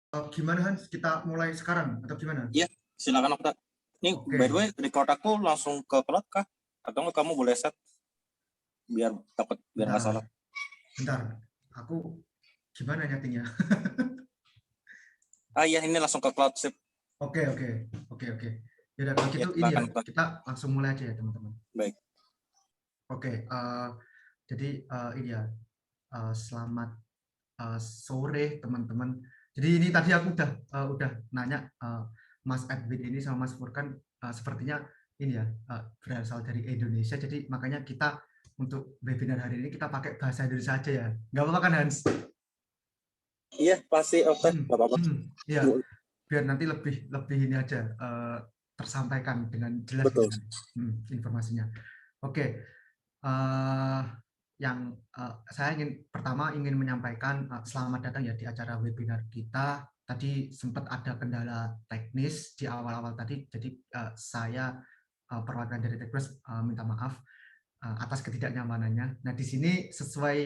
Gimana Hans? Kita mulai sekarang atau gimana? Iya, silakan Okta. Ini Oke. by the way, record aku langsung ke cloud kah? Atau nggak kamu boleh set biar nggak salah. Bentar. Aku gimana nyetingnya? Iya, ini langsung ke cloud sip. Oke. Yaudah, kalau gitu ini ya, Silakan Okta. kita langsung mulai aja ya teman-teman. Baik. Oke. Jadi ini ya, selamat sore teman-teman. Jadi ini tadi aku udah nanya Mas Edwin ini sama Mas Furkan sepertinya ini ya berasal dari Indonesia. Jadi makanya kita untuk webinar hari ini kita pakai bahasa Indonesia aja ya. Nggak apa-apa kan Hans? Iya, pasti Okta. Nggak apa-apa. Iya, biar nanti lebih ini aja tersampaikan dengan jelas Betul. gitu kan informasinya. Oke. Yang saya pertama ingin menyampaikan selamat datang ya di acara webinar kita. Tadi sempat ada kendala teknis di awal-awal tadi, jadi saya perwakilan dari Techpress minta maaf atas ketidaknyamanannya. Nah, di sini sesuai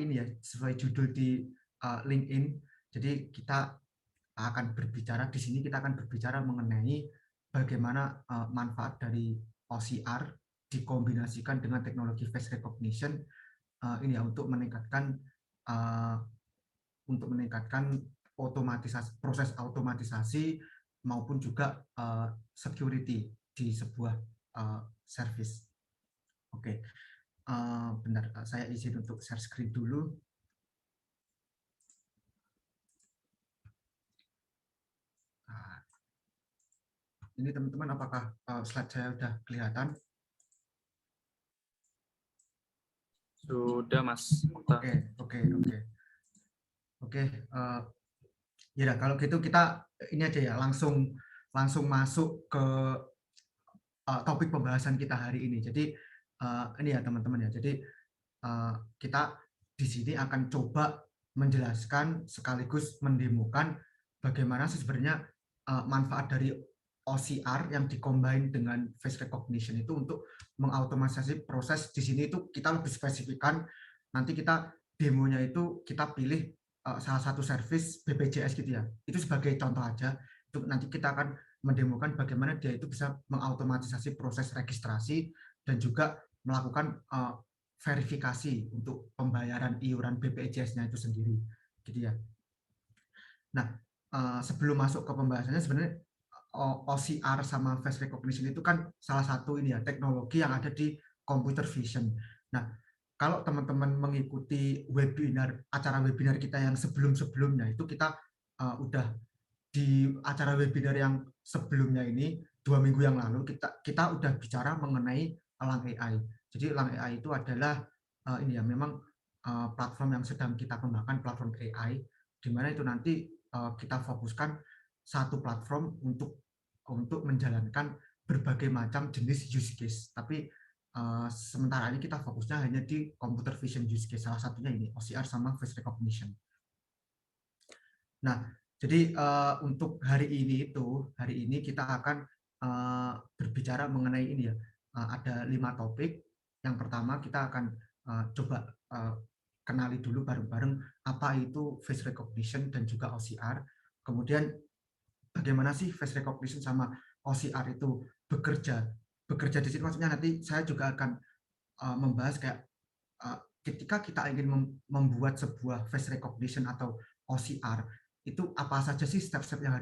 ini ya, sesuai judul di LinkedIn. Jadi kita akan berbicara di sini, kita akan berbicara mengenai bagaimana manfaat dari OCR dikombinasikan dengan teknologi face recognition ini ya uh, untuk meningkatkan otomatisasi proses otomatisasi maupun juga security di sebuah service. Oke. Benar, saya izin untuk share screen dulu. Ini teman-teman, apakah slide saya sudah kelihatan? Sudah, Mas. Oke. Ya, kalau gitu kita ini aja ya, langsung masuk ke topik pembahasan kita hari ini. Jadi ini ya teman-teman ya. Jadi kita di sini akan coba menjelaskan sekaligus mendemokan bagaimana sebenarnya manfaat dari OCR yang dikombin dengan face recognition itu untuk mengautomatisasi proses. Di sini itu kita lebih spesifikkan, nanti kita demonya itu kita pilih salah satu service BPJS gitu ya. Itu sebagai contoh aja. Itu nanti kita akan mendemokan bagaimana dia itu bisa mengautomatisasi proses registrasi dan juga melakukan verifikasi untuk pembayaran iuran BPJS-nya itu sendiri, gitu ya. Nah, sebelum masuk ke pembahasannya, sebenarnya OCR sama face recognition itu kan salah satu ini ya teknologi yang ada di computer vision. Nah, kalau teman-teman mengikuti acara webinar kita yang sebelum-sebelumnya itu kita udah di acara webinar yang sebelumnya ini 2 minggu yang lalu kita udah bicara mengenai Elang AI. Jadi Elang AI itu adalah ini ya memang platform yang sedang kita kembangkan, platform AI, di mana itu nanti kita fokuskan satu platform untuk menjalankan berbagai macam jenis use case. Tapi sementara ini kita fokusnya hanya di computer vision use case, salah satunya ini OCR sama face recognition. Nah, jadi untuk hari ini kita akan berbicara mengenai ini ya. Ada 5 topik. Yang pertama kita akan coba kenali dulu bareng-bareng apa itu face recognition dan juga OCR. Kemudian bagaimana sih face recognition sama OCR itu bekerja. Bekerja di sini maksudnya nanti saya juga akan membahas kayak ketika kita ingin membuat sebuah face recognition atau OCR, itu apa saja sih step-step yang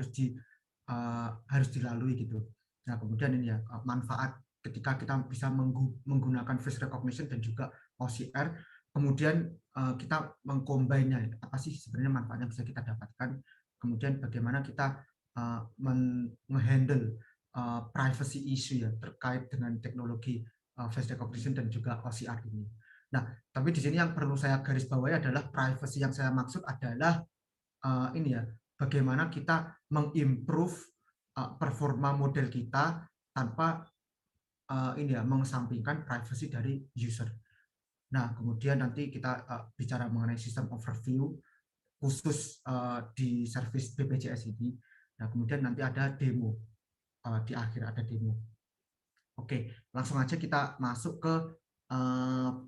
harus dilalui gitu. Nah, kemudian ini ya manfaat ketika kita bisa menggunakan face recognition dan juga OCR, kemudian kita mengcombine-nya, apa sih sebenarnya manfaat yang bisa kita dapatkan, kemudian bagaimana kita menghandle privacy issue ya terkait dengan teknologi face recognition dan juga OCR ini. Nah, tapi di sini yang perlu saya garis bawahi adalah privacy. Yang saya maksud adalah ini ya, bagaimana kita mengimprove performa model kita tanpa ini ya mengesampingkan privacy dari user. Nah, kemudian nanti kita bicara mengenai sistem overview khusus di service BPJS ini. Nah, kemudian nanti ada demo di akhir ada demo. Oke, langsung aja kita masuk ke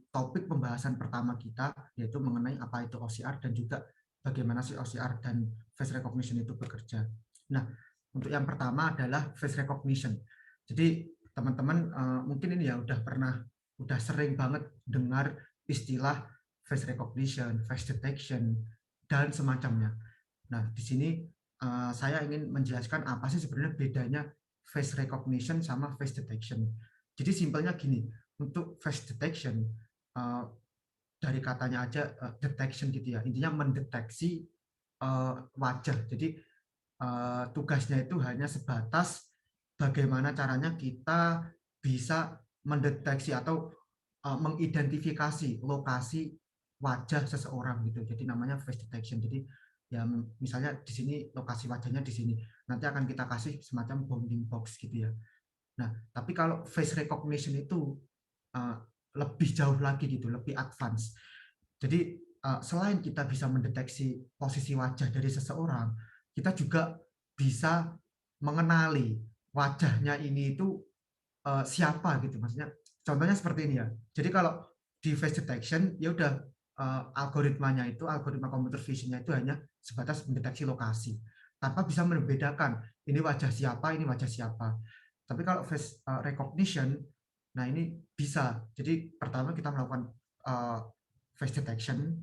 topik pembahasan pertama kita, yaitu mengenai apa itu OCR dan juga bagaimana sih OCR dan face recognition itu bekerja. Nah, untuk yang pertama adalah face recognition. Jadi teman-teman mungkin ini ya udah sering banget dengar istilah face recognition, face detection, dan semacamnya. Nah, di sini saya ingin menjelaskan apa sih sebenarnya bedanya face recognition sama face detection. Jadi simpelnya gini, untuk face detection dari katanya aja detection gitu ya, intinya mendeteksi wajah. Jadi tugasnya itu hanya sebatas bagaimana caranya kita bisa mendeteksi atau mengidentifikasi lokasi wajah seseorang gitu. Jadi namanya face detection. Jadi ya misalnya di sini lokasi wajahnya di sini. Nanti akan kita kasih semacam bounding box gitu ya. Nah, tapi kalau face recognition itu uh, lebih jauh lagi gitu, lebih advance. Jadi selain kita bisa mendeteksi posisi wajah dari seseorang, kita juga bisa mengenali wajahnya ini itu siapa gitu. Maksudnya contohnya seperti ini ya. Jadi kalau di face detection ya udah algoritma computer vision-nya itu hanya sebatas mendeteksi lokasi tanpa bisa membedakan ini wajah siapa, ini wajah siapa. Tapi kalau face recognition, nah ini bisa. Jadi pertama kita melakukan face detection.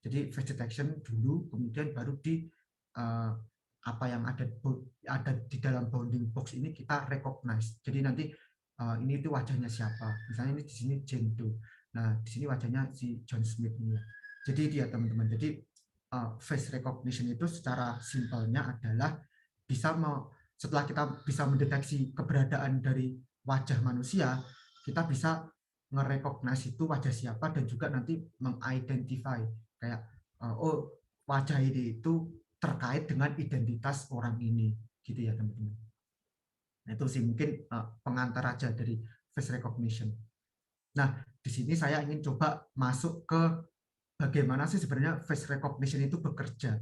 Jadi face detection dulu, kemudian baru di apa yang ada di dalam bounding box ini kita recognize. Jadi nanti ini itu wajahnya siapa. Misalnya ini di sini Jane Doe. Nah, di sini wajahnya si John Smith ini. Jadi dia teman-teman. Jadi face recognition itu secara simpelnya adalah bisa setelah kita bisa mendeteksi keberadaan dari wajah manusia, kita bisa nge-recognize itu wajah siapa dan juga nanti mengidentify kayak oh wajah ini itu terkait dengan identitas orang ini gitu ya teman-teman. Nah, itu sih mungkin pengantar aja dari face recognition. Nah, di sini saya ingin coba masuk ke bagaimana sih sebenarnya face recognition itu bekerja.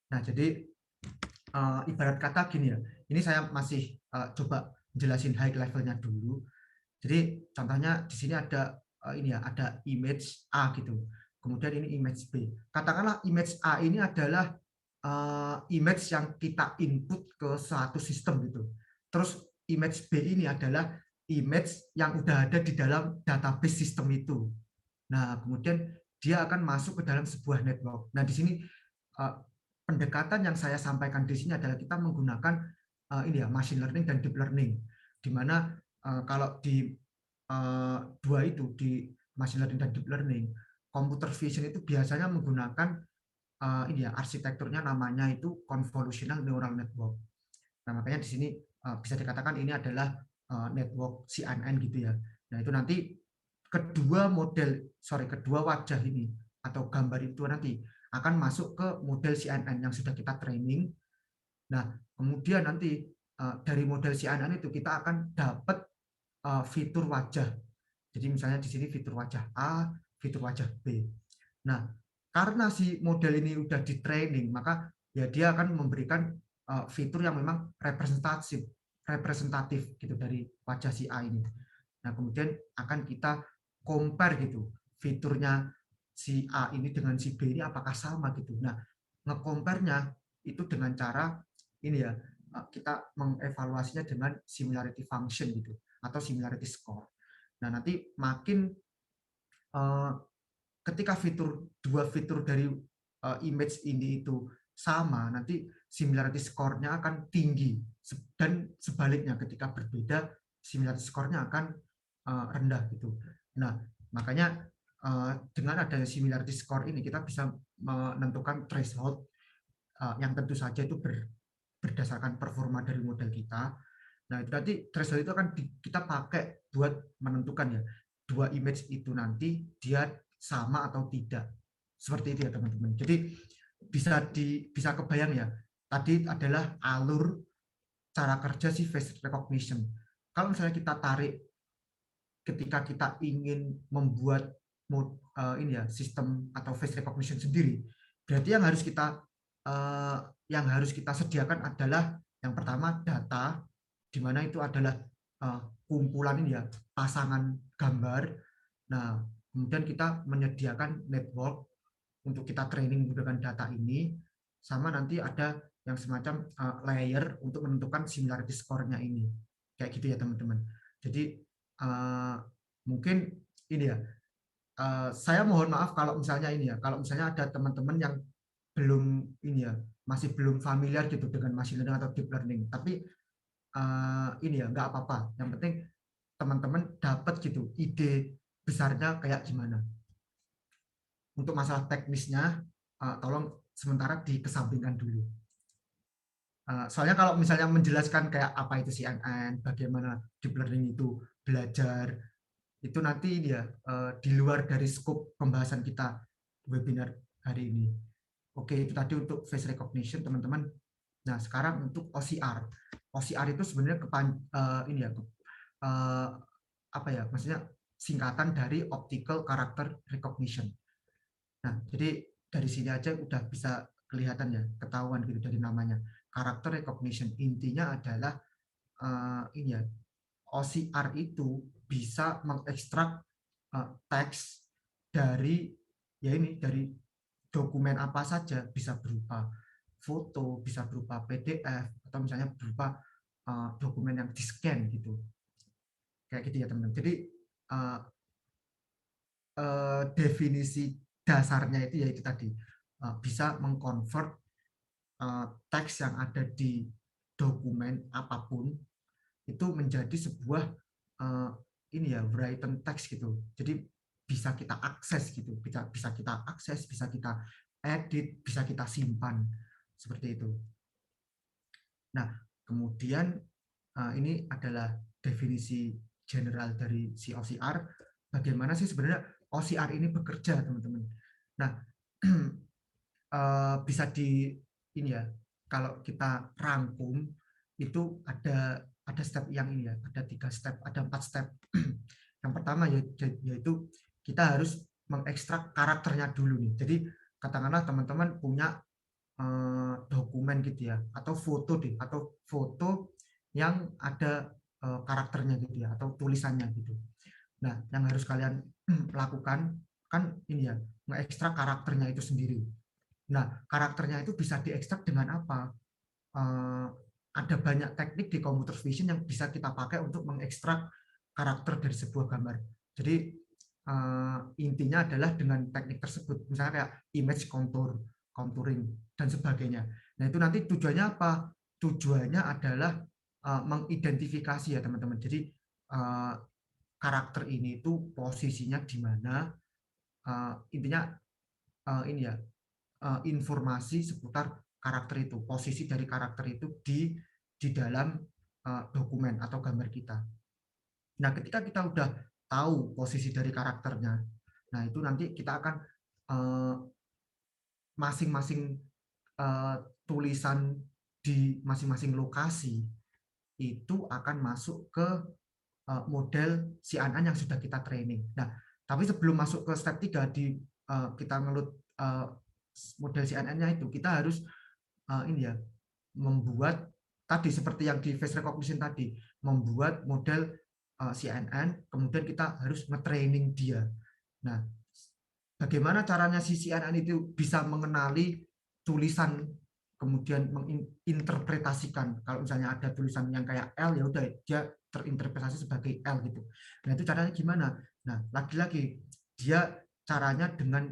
Nah, jadi ibarat kata gini ya, ini saya masih coba jelasin high levelnya dulu. Jadi contohnya di sini ada ini ya, ada image A gitu. Kemudian ini image B. Katakanlah image A ini adalah image yang kita input ke suatu sistem gitu. Terus image B ini adalah image yang udah ada di dalam database sistem itu. Nah, kemudian dia akan masuk ke dalam sebuah network. Nah, di sini pendekatan yang saya sampaikan di sini adalah kita menggunakan ini ya, machine learning dan deep learning. Di mana kalau di dua itu di machine learning dan deep learning, computer vision itu biasanya menggunakan ini ya arsitekturnya namanya itu convolutional neural network. Nah, makanya di sini bisa dikatakan ini adalah network CNN gitu ya. Nah, itu nanti kedua wajah ini atau gambar itu nanti akan masuk ke model CNN yang sudah kita training. Nah, kemudian nanti dari model CNN itu kita akan dapat fitur wajah. Jadi misalnya di sini fitur wajah A, fitur wajah B. Nah, karena si model ini udah di training, maka ya dia akan memberikan fitur yang memang representatif gitu dari wajah si A ini. Nah, kemudian akan kita compare gitu fiturnya si A ini dengan si B ini apakah sama gitu. Nah, nge-compare-nya itu dengan cara ini ya, kita mengevaluasinya dengan similarity function gitu atau similarity score. Nah, nanti makin ketika dua fitur dari image ini itu sama, nanti similarity score-nya akan tinggi dan sebaliknya ketika berbeda similarity score-nya akan rendah gitu. Nah, makanya dengan adanya similarity score ini kita bisa menentukan threshold yang tentu saja itu berdasarkan performa dari model kita. Nah, itu nanti threshold itu akan kita pakai buat menentukan ya dua image itu nanti dia sama atau tidak. Seperti itu ya teman-teman. Jadi bisa kebayang ya. Tadi adalah alur cara kerja si face recognition. Kalau misalnya kita tarik ketika kita ingin membuat ini ya sistem atau face recognition sendiri, berarti yang harus kita sediakan adalah yang pertama data, di mana itu adalah kumpulan ini ya pasangan gambar. Nah, kemudian kita menyediakan network. untuk kita training menggunakan data ini, sama nanti ada yang semacam layer untuk menentukan similarity score-nya ini. Kayak gitu ya teman-teman. Jadi mungkin ini ya, saya mohon maaf kalau misalnya ini ya, kalau misalnya ada teman-teman yang belum ini ya, masih belum familiar gitu dengan machine learning atau deep learning. Tapi ini ya nggak apa-apa. Yang penting teman-teman dapat gitu ide besarnya kayak gimana. Untuk masalah teknisnya, tolong sementara dikesampingkan dulu. Soalnya kalau misalnya menjelaskan kayak apa itu CNN, bagaimana deep learning itu belajar, itu nanti dia di luar dari skop pembahasan kita webinar hari ini. Oke, itu tadi untuk face recognition teman-teman. Nah, sekarang untuk OCR. OCR itu sebenarnya ini ya, apa ya, maksudnya singkatan dari optical character recognition. Nah, jadi dari sini aja udah bisa kelihatan ya, ketahuan gitu dari namanya. Character recognition intinya adalah ini ya, OCR itu bisa mengekstrak teks dari ya ini dari dokumen apa saja, bisa berupa foto, bisa berupa PDF, atau misalnya berupa dokumen yang di-scan gitu. Kayak gitu ya teman-teman. Jadi definisi dasarnya itu yaitu tadi bisa mengkonvert teks yang ada di dokumen apapun itu menjadi sebuah ini ya written text gitu. Jadi bisa kita akses gitu, bisa kita akses, bisa kita edit, bisa kita simpan seperti itu. Nah, kemudian ini adalah definisi general dari si OCR. Bagaimana sih sebenarnya OCR ini bekerja, teman-teman? Nah, bisa di ini ya, kalau kita rangkum itu ada step yang ini ya, ada 3 step, ada 4 step. Yang pertama yaitu kita harus mengekstrak karakternya dulu nih. Jadi katakanlah teman-teman punya dokumen gitu ya, atau foto deh, atau foto yang ada karakternya gitu ya, atau tulisannya gitu. Nah, yang harus kalian lakukan kan ini ya, mengekstrak karakternya itu sendiri. Nah, karakternya itu bisa diekstrak dengan apa? Ada banyak teknik di computer vision yang bisa kita pakai untuk mengekstrak karakter dari sebuah gambar. Jadi intinya adalah dengan teknik tersebut, misalnya kayak image contour, contouring dan sebagainya. Nah itu nanti tujuannya apa? Tujuannya adalah mengidentifikasi ya teman-teman. Jadi karakter ini itu posisinya di mana? Intinya ini ya, informasi seputar karakter itu, posisi dari karakter itu di dalam dokumen atau gambar kita. Nah, ketika kita udah tahu posisi dari karakternya, nah itu nanti kita akan masing-masing tulisan di masing-masing lokasi itu akan masuk ke model CNN yang sudah kita training. Nah, tapi sebelum masuk ke step 3 di kita ngelut model CNN-nya itu, kita harus ini ya, membuat tadi seperti yang di face recognition tadi, membuat model CNN, kemudian kita harus nge-training dia. Nah, bagaimana caranya si CNN itu bisa mengenali tulisan, kemudian menginterpretasikan. Kalau misalnya ada tulisan yang kayak L, ya udah dia terinterpretasi sebagai L gitu. Nah, itu caranya gimana? Nah, lagi-lagi dia caranya dengan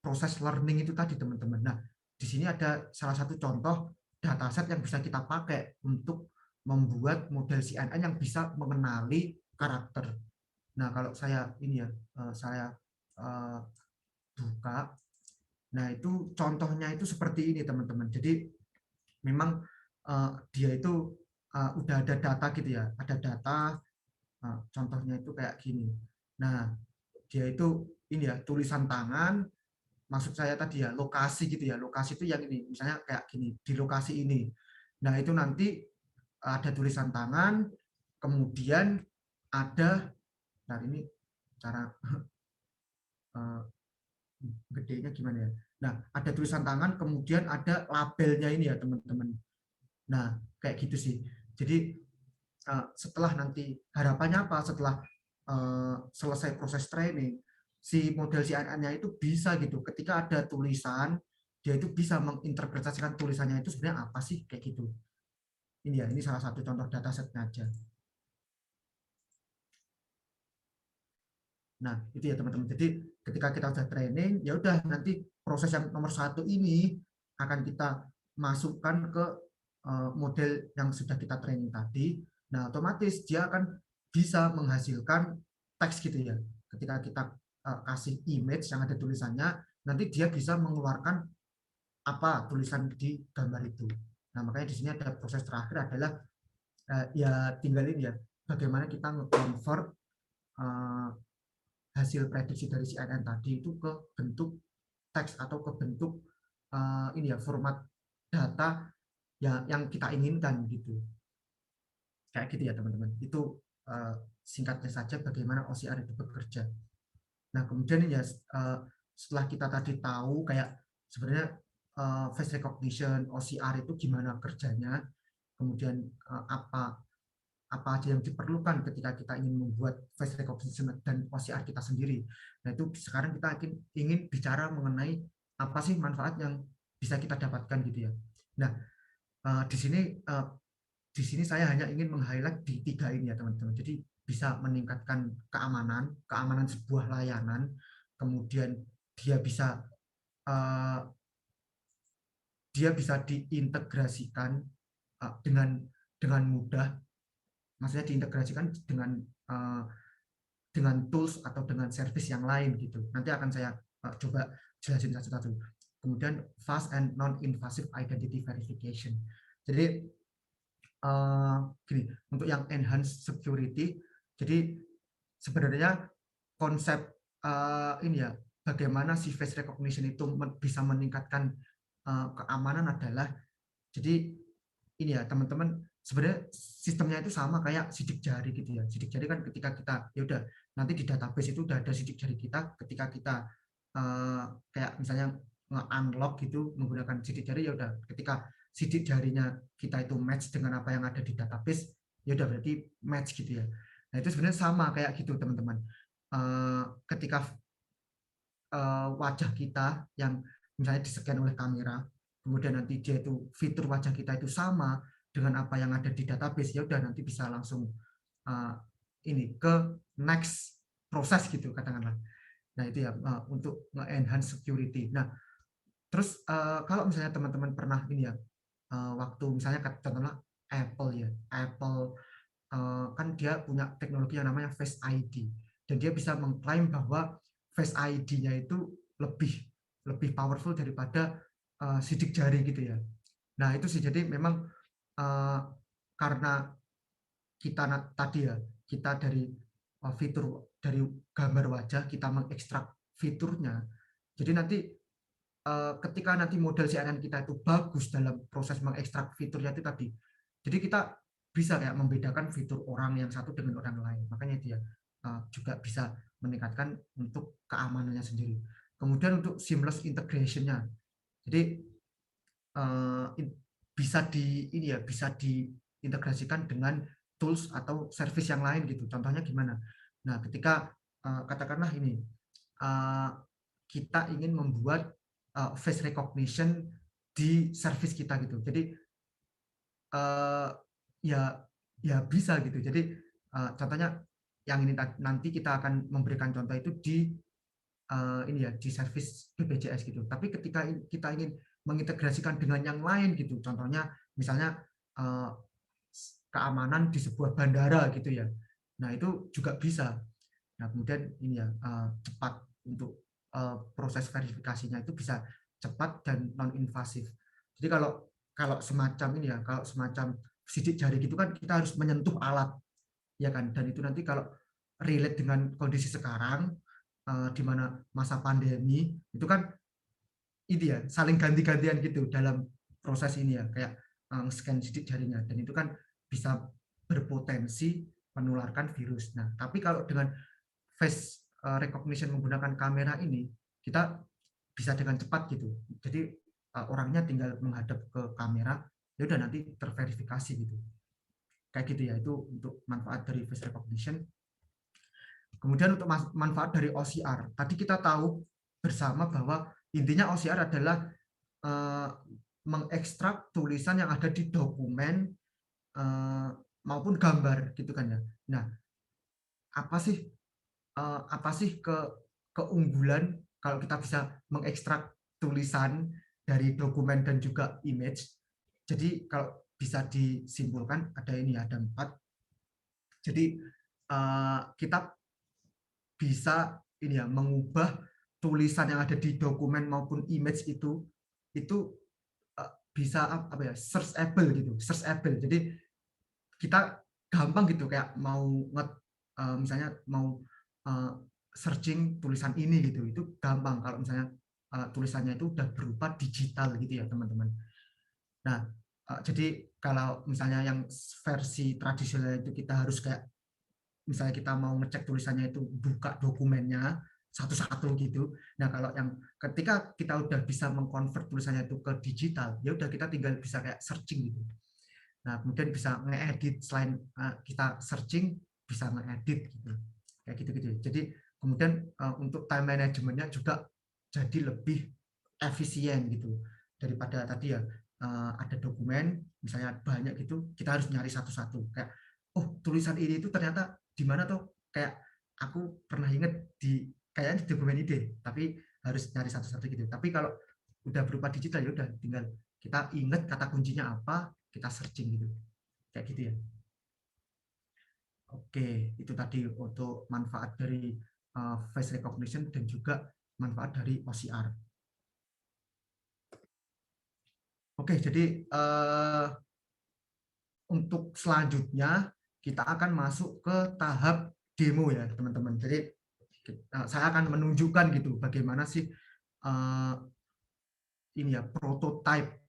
proses learning itu tadi, teman-teman. Nah, di sini ada salah satu contoh dataset yang bisa kita pakai untuk membuat model CNN yang bisa mengenali karakter. Nah, kalau saya ini ya, saya buka. Nah, itu contohnya itu seperti ini, teman-teman. Jadi memang dia itu udah ada data gitu ya, ada data. Contohnya itu kayak gini. Nah, dia itu ini ya, tulisan tangan. Maksud saya tadi ya, lokasi gitu ya. Lokasi itu yang ini, misalnya kayak gini, di lokasi ini. Nah, itu nanti ada tulisan tangan, kemudian ada, nah ini cara gedenya gimana ya. Nah, ada tulisan tangan, kemudian ada labelnya ini ya, teman-teman. Nah, kayak gitu sih. Jadi setelah nanti harapannya apa? Setelah selesai proses training, si model CNN-nya itu bisa gitu ketika ada tulisan, dia itu bisa menginterpretasikan tulisannya itu sebenarnya apa sih kayak gitu. Ini ya, ini salah satu contoh datasetnya aja. Nah, itu ya teman-teman. Jadi ketika kita sudah training, ya udah nanti proses yang nomor satu ini akan kita masukkan ke model yang sudah kita training tadi. Nah, otomatis dia akan bisa menghasilkan teks gitu ya. Ketika kita kasih image yang ada tulisannya, nanti dia bisa mengeluarkan apa tulisan di gambar itu. Nah, makanya di sini ada proses terakhir adalah ya tinggal ini ya, bagaimana kita nge-convert hasil prediksi dari CNN tadi itu ke bentuk teks atau ke bentuk ini ya format data yang kita inginkan gitu. Kayak gitu ya teman-teman. Itu singkatnya saja bagaimana OCR itu bekerja. Nah kemudian ya setelah kita tadi tahu kayak sebenarnya face recognition OCR itu gimana kerjanya, kemudian apa aja yang diperlukan ketika kita ingin membuat face recognition dan OCR kita sendiri. Nah itu sekarang kita ingin bicara mengenai apa sih manfaat yang bisa kita dapatkan gitu ya. Nah di sini saya hanya ingin meng-highlight di 3 ini ya teman-teman. Jadi bisa meningkatkan keamanan sebuah layanan, kemudian dia bisa uh, diintegrasikan dengan mudah, maksudnya diintegrasikan uh, dengan tools atau dengan service yang lain gitu. Nanti akan saya coba jelasin satu-satu. Kemudian fast and non-invasive identity verification. Jadi gini, untuk yang enhanced security, jadi sebenarnya konsep ini ya, bagaimana si face recognition itu bisa meningkatkan keamanan adalah, jadi ini ya teman-teman, sebenarnya sistemnya itu sama kayak sidik jari gitu ya. Sidik jari kan ketika kita ya udah nanti di database itu udah ada sidik jari kita, ketika kita kayak misalnya nge-unlock gitu menggunakan sidik jari, ya udah ketika sidik jarinya kita itu match dengan apa yang ada di database, ya udah berarti match gitu ya. Nah itu sebenarnya sama kayak gitu teman-teman. Ketika wajah kita yang misalnya di-scan oleh kamera, kemudian nanti dia itu fitur wajah kita itu sama dengan apa yang ada di database, ya udah nanti bisa langsung ini ke next proses gitu katakanlah. Nah itu ya untuk enhance security. Nah terus kalau misalnya teman-teman pernah ini ya, waktu misalnya contohnya Apple ya, Apple kan dia punya teknologi yang namanya Face ID, dan dia bisa mengklaim bahwa Face ID-nya itu lebih lebih powerful daripada sidik jari gitu ya. Nah itu sih, jadi memang karena kita tadi ya, kita dari fitur dari gambar wajah kita mengekstrak fiturnya, jadi nanti ketika nanti model CNN kita itu bagus dalam proses mengekstrak fiturnya itu tadi, jadi kita bisa kayak membedakan fitur orang yang satu dengan orang lain. Makanya dia juga bisa meningkatkan untuk keamanannya sendiri. Kemudian untuk seamless integration-nya, jadi bisa bisa diintegrasikan dengan tools atau service yang lain gitu. Contohnya gimana? Nah, ketika katakanlah ini kita ingin membuat face recognition di service kita gitu. Jadi ya ya bisa gitu. Jadi contohnya yang ini nanti kita akan memberikan contoh itu di ini ya di service BPJS gitu. Tapi ketika kita ingin mengintegrasikan dengan yang lain gitu, contohnya misalnya keamanan di sebuah bandara gitu ya. Nah itu juga bisa. Nah kemudian ini ya cepat untuk proses verifikasinya itu bisa cepat dan non invasif. Jadi kalau kalau semacam ini ya, kalau semacam sidik jari gitu kan kita harus menyentuh alat ya kan, dan itu nanti kalau relate dengan kondisi sekarang di mana masa pandemi itu kan ini ya saling ganti-gantian gitu dalam proses ini ya, kayak scan sidik jarinya, dan itu kan bisa berpotensi menularkan virus. Nah, tapi kalau dengan face recognition menggunakan kamera ini, kita bisa dengan cepat gitu. Jadi orangnya tinggal menghadap ke kamera, ya udah nanti terverifikasi gitu. Kayak gitu ya, itu untuk manfaat dari face recognition. Kemudian untuk manfaat dari OCR, tadi kita tahu bersama bahwa intinya OCR adalah mengekstrak tulisan yang ada di dokumen maupun gambar gitu kan ya. Nah, apa sih keunggulan kalau kita bisa mengekstrak tulisan dari dokumen dan juga image? Jadi kalau bisa disimpulkan ada ini, ada 4. Jadi kita bisa ini ya, mengubah tulisan yang ada di dokumen maupun image itu bisa apa ya, searchable gitu, searchable. Jadi kita gampang gitu kayak mau misalnya mau searching tulisan ini gitu, itu gampang kalau misalnya tulisannya itu udah berupa digital gitu ya teman-teman. Nah, jadi kalau misalnya yang versi tradisional itu kita harus kayak misalnya kita mau ngecek tulisannya itu buka dokumennya satu-satu gitu. Nah, kalau yang ketika kita udah bisa mengkonvert tulisannya itu ke digital, ya udah kita tinggal bisa kayak searching gitu. Nah, kemudian bisa ngeedit selain kita searching, bisa ngeedit gitu. Kayak gitu-gitu. Jadi kemudian untuk time managementnya juga jadi lebih efisien gitu. Daripada tadi ya ada dokumen misalnya banyak gitu, kita harus nyari satu-satu. Kayak oh, tulisan ini itu ternyata di mana tuh, kayak aku pernah inget kayaknya di dokumen ide, tapi harus nyari satu-satu gitu. Tapi kalau udah berupa digital ya udah tinggal kita inget kata kuncinya apa, kita searching gitu. Kayak gitu ya. Oke, itu tadi untuk manfaat dari face recognition dan juga manfaat dari OCR. Oke, jadi untuk selanjutnya kita akan masuk ke tahap demo ya teman-teman. Jadi saya akan menunjukkan gitu bagaimana sih ini ya prototype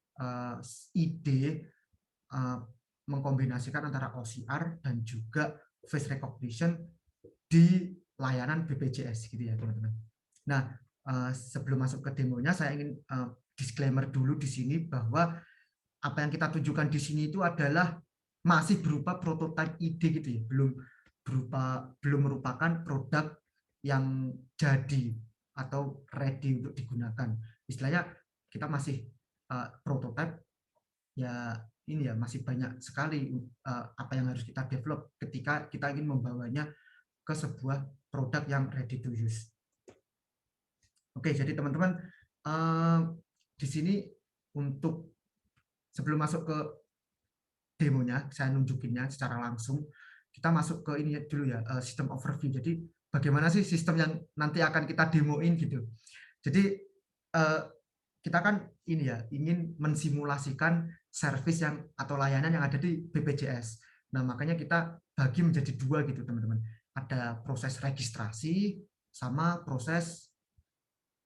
ide mengkombinasikan antara OCR dan juga face recognition di layanan BPJS gitu ya teman-teman. Nah, sebelum masuk ke demonya saya ingin disclaimer dulu di sini bahwa apa yang kita tunjukkan di sini itu adalah masih berupa prototype ide gitu ya, belum merupakan produk yang jadi atau ready untuk digunakan. Istilahnya kita masih prototype ya, ini ya masih banyak sekali apa yang harus kita develop ketika kita ingin membawanya ke sebuah produk yang ready to use. Oke, jadi teman-teman di sini untuk sebelum masuk ke demonya, saya nunjukinnya secara langsung. Kita masuk ke ini dulu ya, sistem overview. Jadi bagaimana sih sistem yang nanti akan kita demoin gitu. Jadi kita kan ini ya ingin mensimulasikan service yang atau layanan yang ada di BPJS. Nah, makanya kita bagi menjadi 2 gitu, teman-teman. Ada proses registrasi sama proses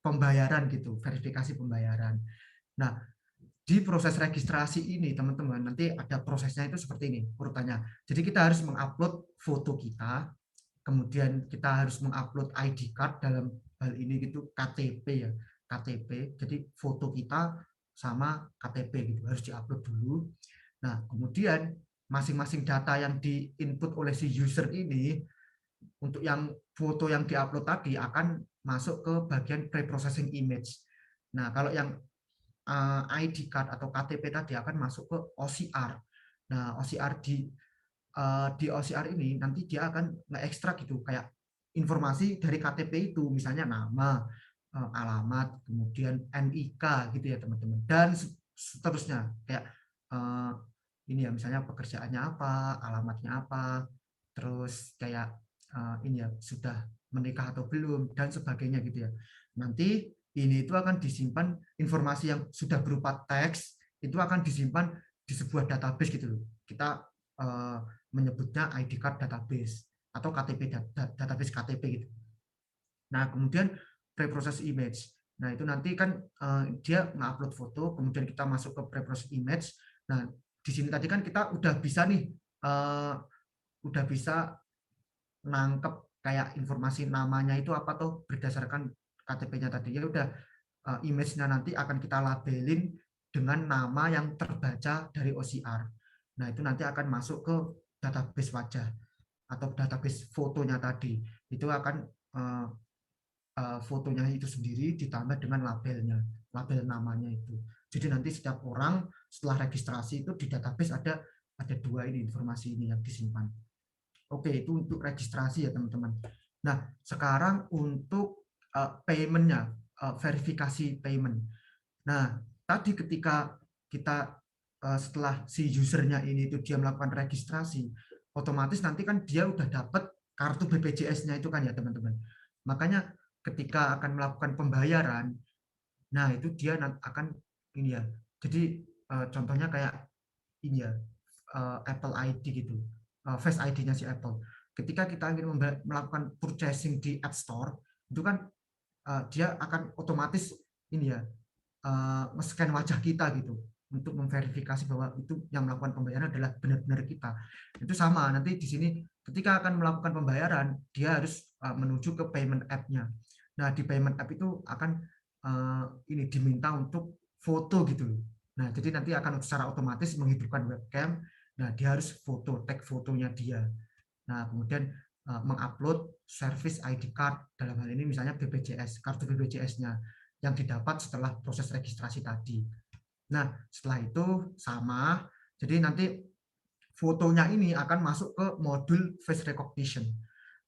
pembayaran gitu, verifikasi pembayaran. Nah, di proses registrasi ini teman-teman nanti ada prosesnya itu seperti ini urutannya. Jadi kita harus mengupload foto kita, kemudian kita harus mengupload ID card, dalam hal ini gitu KTP ya, KTP. Jadi foto kita sama KTP gitu harus diupload dulu. Nah, kemudian masing-masing data yang diinput oleh si user ini untuk yang foto yang diupload tadi akan masuk ke bagian pre-processing image. Nah, kalau yang ID card atau KTP tadi akan masuk ke OCR. Nah, OCR di OCR ini nanti dia akan nge-ekstrak gitu kayak informasi dari KTP itu, misalnya nama, alamat, kemudian NIK gitu ya teman-teman, dan seterusnya kayak ini ya misalnya pekerjaannya apa, alamatnya apa, terus kayak ini ya sudah menikah atau belum dan sebagainya gitu ya. Nanti ini itu akan disimpan, informasi yang sudah berupa teks itu akan disimpan di sebuah database gitu loh. Kita menyebutnya ID card database atau KTP database KTP gitu. Nah, kemudian preprocess image. Nah, itu nanti kan dia nge-upload foto, kemudian kita masuk ke preprocess image. Nah, di sini tadi kan kita udah bisa nih udah bisa nangkep kayak informasi namanya itu apa tuh berdasarkan KTP-nya tadi. Ya udah image-nya nanti akan kita labelin dengan nama yang terbaca dari OCR. Nah, itu nanti akan masuk ke database wajah atau database fotonya tadi. itu akan fotonya itu sendiri ditambah dengan labelnya, label namanya itu. Jadi nanti setiap orang setelah registrasi itu di database ada 2 ini informasi ini yang disimpan. Oke, itu untuk registrasi ya teman-teman. Nah, sekarang untuk payment-nya, verifikasi payment. Nah, tadi ketika kita setelah si usernya ini itu dia melakukan registrasi, otomatis nanti kan dia udah dapat kartu BPJS-nya itu kan ya teman-teman. Makanya ketika akan melakukan pembayaran, nah itu dia akan ini ya. Jadi contohnya kayak ini ya, Apple ID gitu, Face ID-nya si Apple. Ketika kita ingin melakukan purchasing di App Store, itu kan dia akan otomatis ini ya, nge-scan wajah kita gitu untuk memverifikasi bahwa itu yang melakukan pembayaran adalah benar-benar kita. Itu sama nanti di sini ketika akan melakukan pembayaran dia harus menuju ke payment app-nya. Nah di payment app itu akan ini diminta untuk foto gitu. Nah jadi nanti akan secara otomatis menghidupkan webcam. Nah dia harus foto, tag fotonya dia. Nah kemudian mengupload service ID card dalam hal ini misalnya BPJS, kartu BPJS-nya yang didapat setelah proses registrasi tadi. Nah, setelah itu sama, jadi nanti fotonya ini akan masuk ke modul face recognition.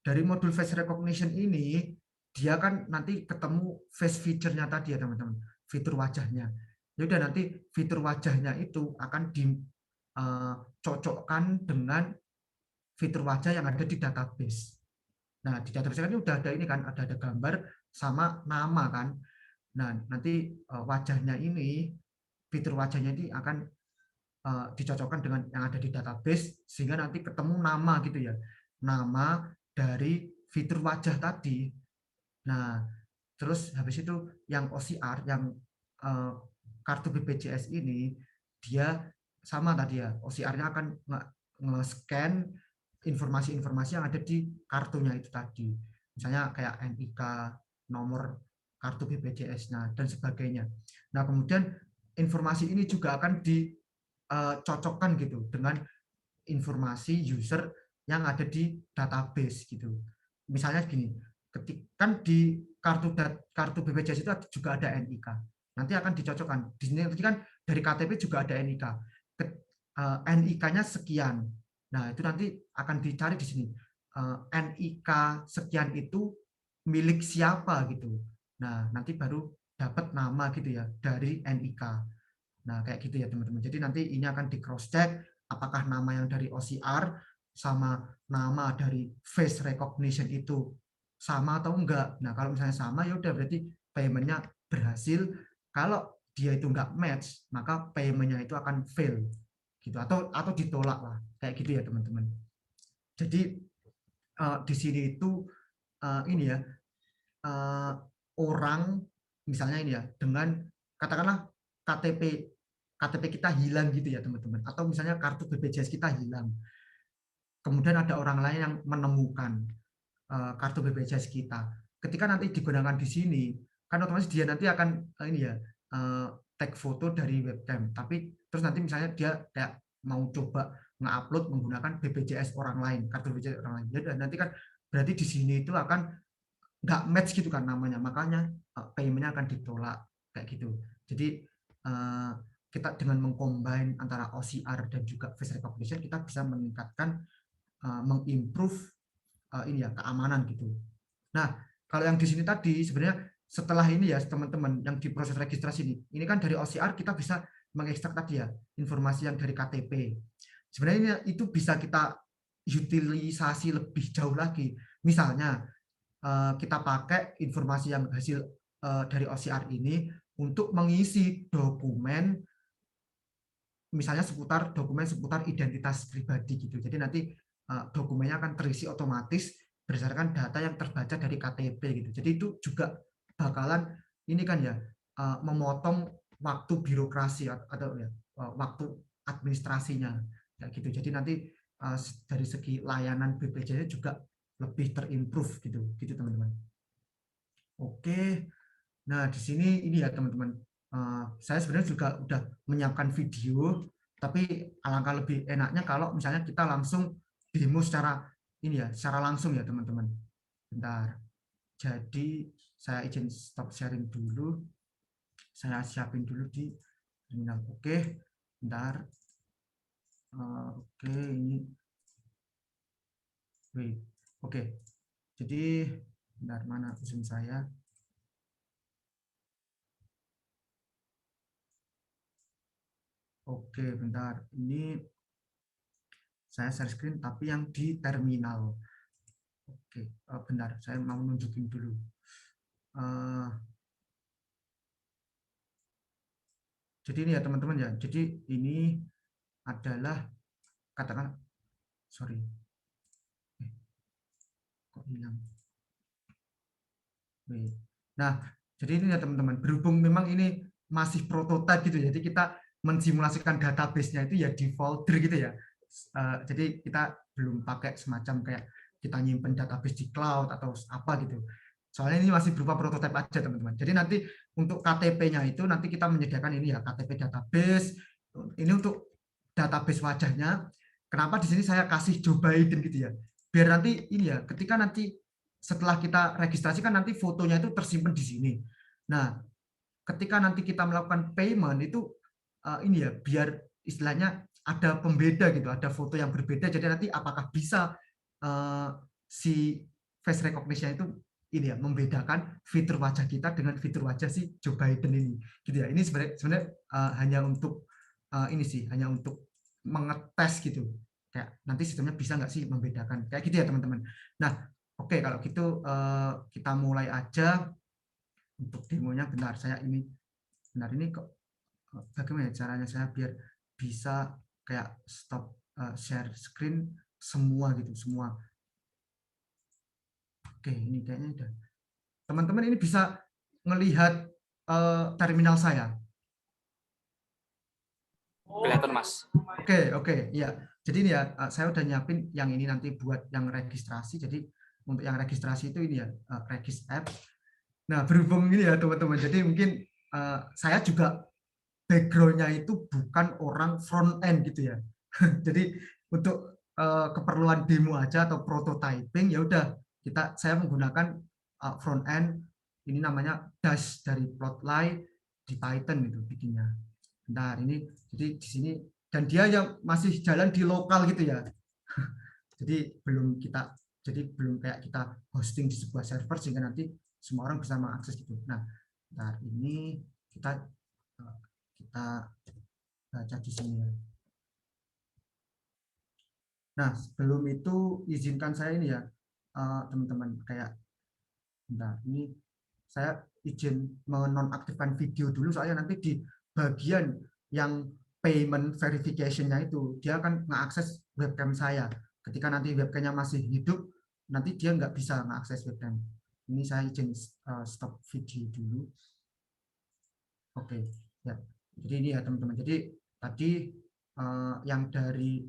Dari modul face recognition ini, dia kan nanti ketemu face feature-nya tadi ya teman-teman, fitur wajahnya. Ya udah nanti fitur wajahnya itu akan dicocokkan dengan fitur wajah yang ada di database. Nah, di database kan udah ada ini kan, ada gambar sama nama kan. Nah, nanti wajahnya ini, fitur wajahnya ini akan dicocokkan dengan yang ada di database sehingga nanti ketemu nama gitu ya. Nama dari fitur wajah tadi. Nah, terus habis itu yang OCR, yang kartu BPJS ini, dia sama tadi ya, OCR-nya akan nge-scan informasi-informasi yang ada di kartunya itu tadi. Misalnya kayak NIK, nomor kartu BPJS-nya, dan sebagainya. Nah, kemudian informasi ini juga akan dicocokkan gitu dengan informasi user yang ada di database gitu. Misalnya gini, kan di kartu BPJS itu juga ada NIK. Nanti akan dicocokkan. Di sini nanti kan dari KTP juga ada NIK. NIK-nya sekian. Nah, itu nanti akan dicari di sini. NIK sekian itu milik siapa gitu. Nah, nanti baru dapat nama gitu ya dari NIK. Nah, kayak gitu ya teman-teman. Jadi nanti ini akan di cross check apakah nama yang dari OCR sama nama dari face recognition itu sama atau enggak. Nah, kalau misalnya sama ya udah berarti payment-nya berhasil. Kalau dia itu enggak match, maka payment-nya itu akan fail gitu atau ditolak lah. Kayak gitu ya teman-teman. Jadi di sini itu ini ya, orang misalnya ini ya dengan katakanlah KTP KTP kita hilang gitu ya teman-teman, atau misalnya kartu BPJS kita hilang, kemudian ada orang lain yang menemukan kartu BPJS kita, ketika nanti digunakan di sini kan otomatis dia nanti akan ini ya, tag foto dari webcam, tapi terus nanti misalnya dia kayak mau coba nge-upload menggunakan BPJS orang lain, kartu BPJS orang lain, dan nanti kan berarti di sini itu akan nggak match gitu kan namanya, makanya payment-nya akan ditolak kayak gitu. Jadi kita dengan mengcombine antara OCR dan juga face recognition, kita bisa meningkatkan, mengimprove ini ya keamanan gitu. Nah, kalau yang di sini tadi sebenarnya setelah ini ya teman-teman yang di proses registrasi ini kan dari OCR kita bisa mengekstrak tadi ya informasi yang dari KTP. Sebenarnya itu bisa kita utilisasi lebih jauh lagi. Misalnya kita pakai informasi yang hasil dari OCR ini untuk mengisi dokumen, misalnya dokumen seputar identitas pribadi gitu. Jadi nanti dokumennya akan terisi otomatis berdasarkan data yang terbaca dari KTP gitu. Jadi itu juga bakalan ini kan ya, memotong waktu birokrasi atau ya, waktu administrasinya kayak gitu. Jadi nanti dari segi layanan BPJS juga lebih terimprove gitu teman-teman. Oke, nah di sini ini ya teman-teman, saya sebenarnya juga udah menyiapkan video, tapi alangkah lebih enaknya kalau misalnya kita langsung demo secara ini ya, secara langsung ya teman-teman. bentar. Jadi saya izin stop sharing dulu. Saya siapin dulu di terminal. Oke, bentar. Oke, ini. Wait. Oke. Jadi bentar, mana Zoom saya? Oke, bentar. Ini saya share screen tapi yang di terminal. Oke, bentar. Saya mau nunjukin dulu. Jadi ini ya teman-teman ya. Jadi ini adalah katakan sorry. Kok hilang? Nah, jadi ini ya teman-teman. Berhubung memang ini masih prototipe gitu. Jadi kita mensimulasikan database-nya itu ya di folder gitu ya. Jadi kita belum pakai semacam kayak kita nyimpen database di cloud atau apa gitu. Soalnya ini masih berupa prototipe aja teman-teman. Jadi nanti untuk KTP-nya itu nanti kita menyediakan ini ya KTP database. Ini untuk database wajahnya. Kenapa di sini saya kasih Joe Biden gitu ya? Biar nanti ini ya, ketika nanti setelah kita registrasi kan nanti fotonya itu tersimpan di sini. Nah, ketika nanti kita melakukan payment itu ini ya biar istilahnya ada pembeda gitu, ada foto yang berbeda. Jadi nanti apakah bisa si face recognition itu ini ya membedakan fitur wajah kita dengan fitur wajah si Joe Biden ini, gitu ya. Ini sebenarnya hanya untuk ini sih, hanya untuk mengetes gitu. Kayak nanti sistemnya bisa nggak sih membedakan, kayak gitu ya teman-teman. Nah, oke kalau gitu kita mulai aja untuk demonya. Bentar, saya ini benar ini kok bagaimana caranya saya biar bisa kayak stop share screen semua gitu semua. Oke, ini kayaknya udah. Teman-teman ini bisa melihat terminal saya. Kelihatan Mas. Oke, ya. Jadi ini ya, saya udah nyiapin yang ini nanti buat yang registrasi. Jadi untuk yang registrasi itu ini ya, regis app. Nah, berhubung ini ya teman-teman. Jadi mungkin saya juga background-nya itu bukan orang front end gitu ya. Jadi untuk keperluan demo aja atau prototyping ya udah saya menggunakan front end ini namanya Dash dari Plotly di Python gitu bikinnya. Bentar ini jadi di sini dan dia yang masih jalan di lokal gitu ya. Jadi belum kayak kita hosting di sebuah server sehingga nanti semua orang bisa mengakses gitu. Nah, ini kita baca di sini ya. Nah, sebelum itu izinkan saya ini ya, teman-teman, kayak bentar, ini saya izin menonaktifkan video dulu soalnya nanti di bagian yang payment verification-nya itu dia akan mengakses webcam saya. Ketika nanti webcam-nya masih hidup, nanti dia nggak bisa mengakses webcam. Ini saya izin stop video dulu. Oke, ya. Jadi ini ya teman-teman. Jadi tadi yang dari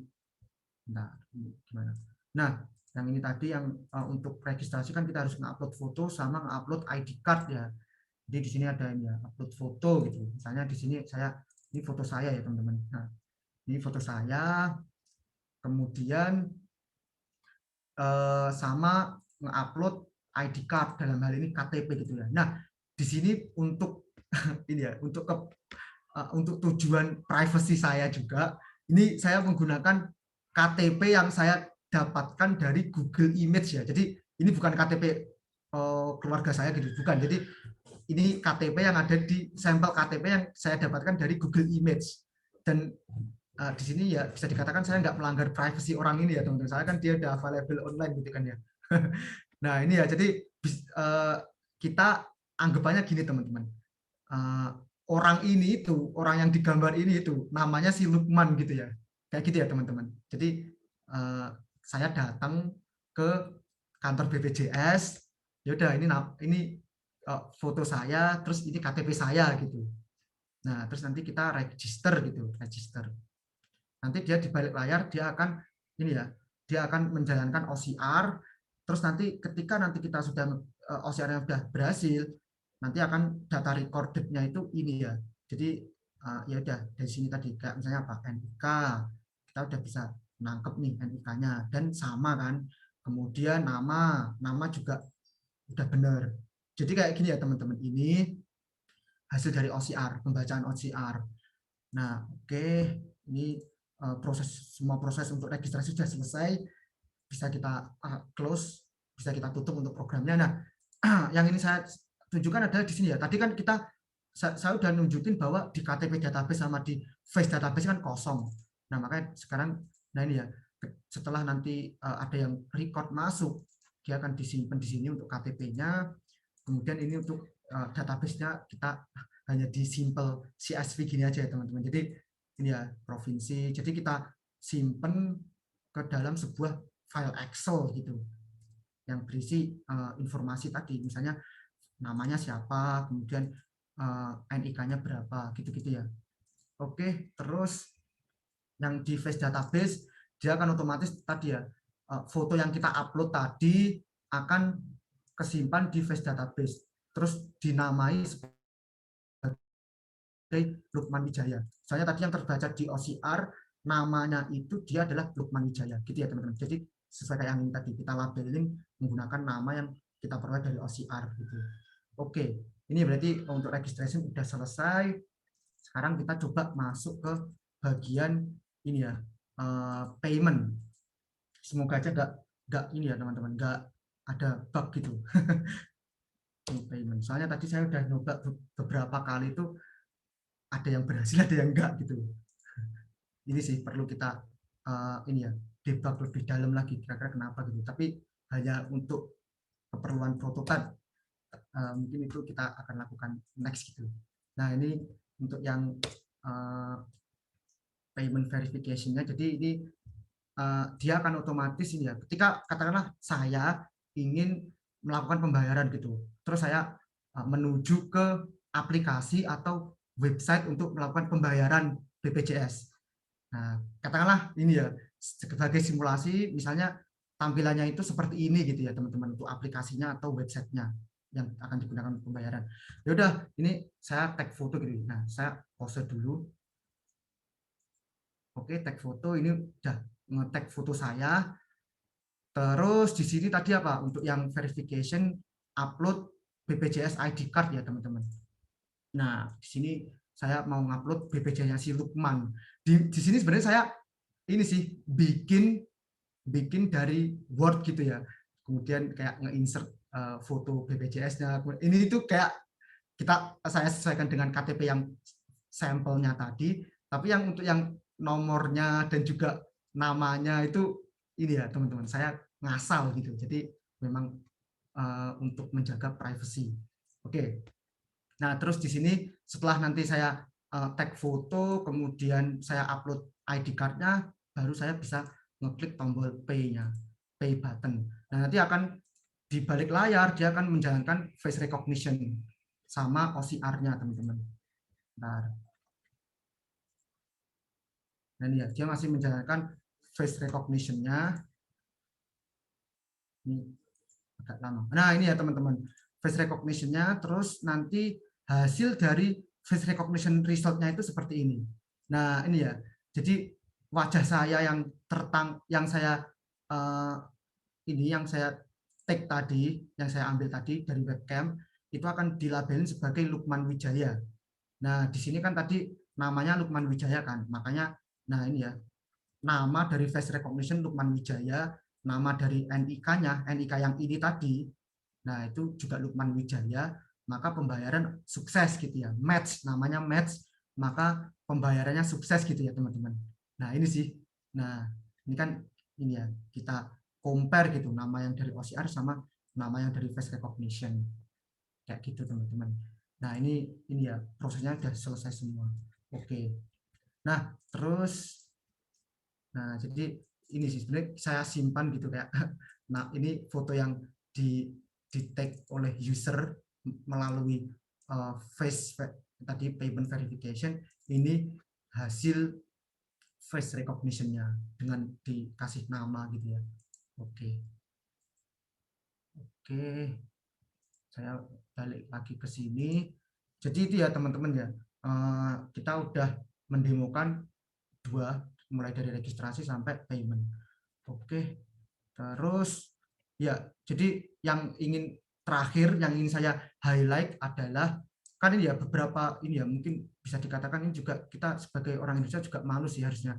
gimana? Nah, yang ini tadi yang untuk registrasi kan kita harus ngupload foto sama ngupload ID card ya. Jadi di sini ada ini ya, upload foto gitu. Misalnya di sini ini foto saya ya teman-teman. Nah, ini foto saya, kemudian sama ngupload ID card dalam hal ini KTP gitu ya. Nah, di sini untuk ini ya, untuk tujuan privacy saya juga, ini saya menggunakan KTP yang saya dapatkan dari Google Image ya. Jadi ini bukan KTP keluarga saya gitu, bukan. Jadi ini KTP yang ada di sampel KTP yang saya dapatkan dari Google Image. Dan di sini ya bisa dikatakan saya nggak melanggar privasi orang ini ya teman-teman. Saya kan dia udah available online gitu kan ya. Nah ini ya, jadi kita anggapannya gini teman-teman. Orang yang digambar ini itu namanya si Lukman gitu ya. Kayak gitu ya teman-teman. Jadi saya datang ke kantor BPJS, ya udah ini foto saya, terus ini KTP saya gitu. Nah, terus nanti kita register gitu, register. Nanti dia di balik layar dia akan ini ya, dia akan menjalankan OCR. Terus nanti ketika nanti kita sudah OCR-nya sudah berhasil, nanti akan data recorded-nya itu ini ya. Jadi ya udah dari sini tadi kayak misalnya apa NIK, kita udah bisa nangkep nih NIK-nya dan sama kan. Kemudian nama juga udah benar. Jadi kayak gini ya teman-teman, ini hasil dari OCR, pembacaan OCR. Nah, oke, ini semua proses untuk registrasi sudah selesai, bisa kita close, bisa kita tutup untuk programnya. Nah, yang ini saya tunjukkan adalah di sini ya. Tadi kan saya udah nunjukin bahwa di KTP database sama di face database kan kosong. Nah, makanya sekarang, nah ini ya, setelah nanti ada yang record masuk, dia akan disimpan di sini untuk KTP-nya. Kemudian ini untuk database-nya kita hanya di simple CSV gini aja ya teman-teman. Jadi ini ya provinsi. Jadi kita simpen ke dalam sebuah file Excel gitu yang berisi informasi tadi, misalnya namanya siapa, kemudian NIK-nya berapa, gitu-gitu ya. Oke, terus yang di face database dia akan otomatis tadi ya, foto yang kita upload tadi akan kesimpan di face database, terus dinamai Lukman Wijaya. Soalnya tadi yang terbaca di OCR namanya itu dia adalah Lukman Wijaya, gitu ya teman-teman. Jadi sesuai kayak yang ini tadi, kita labeling menggunakan nama yang kita peroleh dari OCR gitu. Oke, ini berarti untuk registration udah selesai. Sekarang kita coba masuk ke bagian ini ya, payment. Semoga aja nggak ini ya teman-teman, nggak ada bug gitu. Payment. Soalnya tadi saya udah nyoba beberapa kali itu ada yang berhasil, ada yang enggak gitu. Ini sih perlu kita ini ya debug lebih dalam lagi kira-kira kenapa gitu. Tapi hanya untuk keperluan prototipe mungkin itu kita akan lakukan next gitu. Nah ini untuk yang payment verification-nya. Jadi ini dia akan otomatis ini ya. Ketika katakanlah saya ingin melakukan pembayaran gitu, terus saya menuju ke aplikasi atau website untuk melakukan pembayaran BPJS. Nah, katakanlah ini ya sebagai simulasi, misalnya tampilannya itu seperti ini gitu ya teman-teman, untuk aplikasinya atau websitenya yang akan digunakan untuk pembayaran. Ya udah, ini saya tag foto gitu. Nah, saya pause dulu. Oke, tag foto, ini udah nge-tag foto saya. Terus di sini tadi apa? Untuk yang verification upload BPJS ID card ya teman-teman. Nah, di sini saya mau ngupload BPJS-nya si Lukman. Di sini sebenarnya saya ini sih bikin dari Word gitu ya. Kemudian kayak nge-insert foto BPJS-nya. Ini itu kayak saya sesuaikan dengan KTP yang sampelnya tadi, tapi yang untuk yang nomornya dan juga namanya itu ini ya teman-teman, saya ngasal gitu. Jadi memang untuk menjaga privacy. Oke. Nah, terus di sini setelah nanti saya tag foto, kemudian saya upload ID card-nya, baru saya bisa ngeklik tombol pay-nya, pay button. Nah, nanti akan di balik layar dia akan menjalankan face recognition sama OCR-nya, teman-teman. Nah, dan ya, dia masih menjalankan face recognition-nya. Ini agak lama. Nah, ini ya teman-teman, face recognition-nya, terus nanti hasil dari face recognition result-nya itu seperti ini. Nah, ini ya. Jadi wajah saya yang saya yang saya take tadi, yang saya ambil tadi dari webcam, itu akan dilabelin sebagai Lukman Wijaya. Nah, di sini kan tadi namanya Lukman Wijaya kan, makanya nah ini ya, nama dari face recognition Lukman Wijaya, nama dari NIK-nya, NIK yang ini tadi, nah itu juga Lukman Wijaya, maka pembayaran sukses gitu ya, match, namanya match, maka pembayarannya sukses gitu ya teman-teman. Nah ini sih, nah ini kan ini ya, kita compare gitu, nama yang dari OCR sama nama yang dari face recognition, kayak gitu teman-teman. Nah ini ya, prosesnya sudah selesai semua. Oke, nah terus, nah jadi ini sih sebenarnya saya simpan gitu kayak, nah ini foto yang di tag oleh user melalui face tadi payment verification, ini hasil face recognition-nya dengan dikasih nama gitu ya. Oke. Oke. Saya balik lagi ke sini. Jadi itu ya teman-teman ya. Kita udah mendemokan dua, mulai dari registrasi sampai payment. Oke. Terus ya, jadi yang ingin terakhir yang ingin saya highlight adalah kan ini ya beberapa ini ya mungkin bisa dikatakan ini juga kita sebagai orang Indonesia juga malu sih harusnya.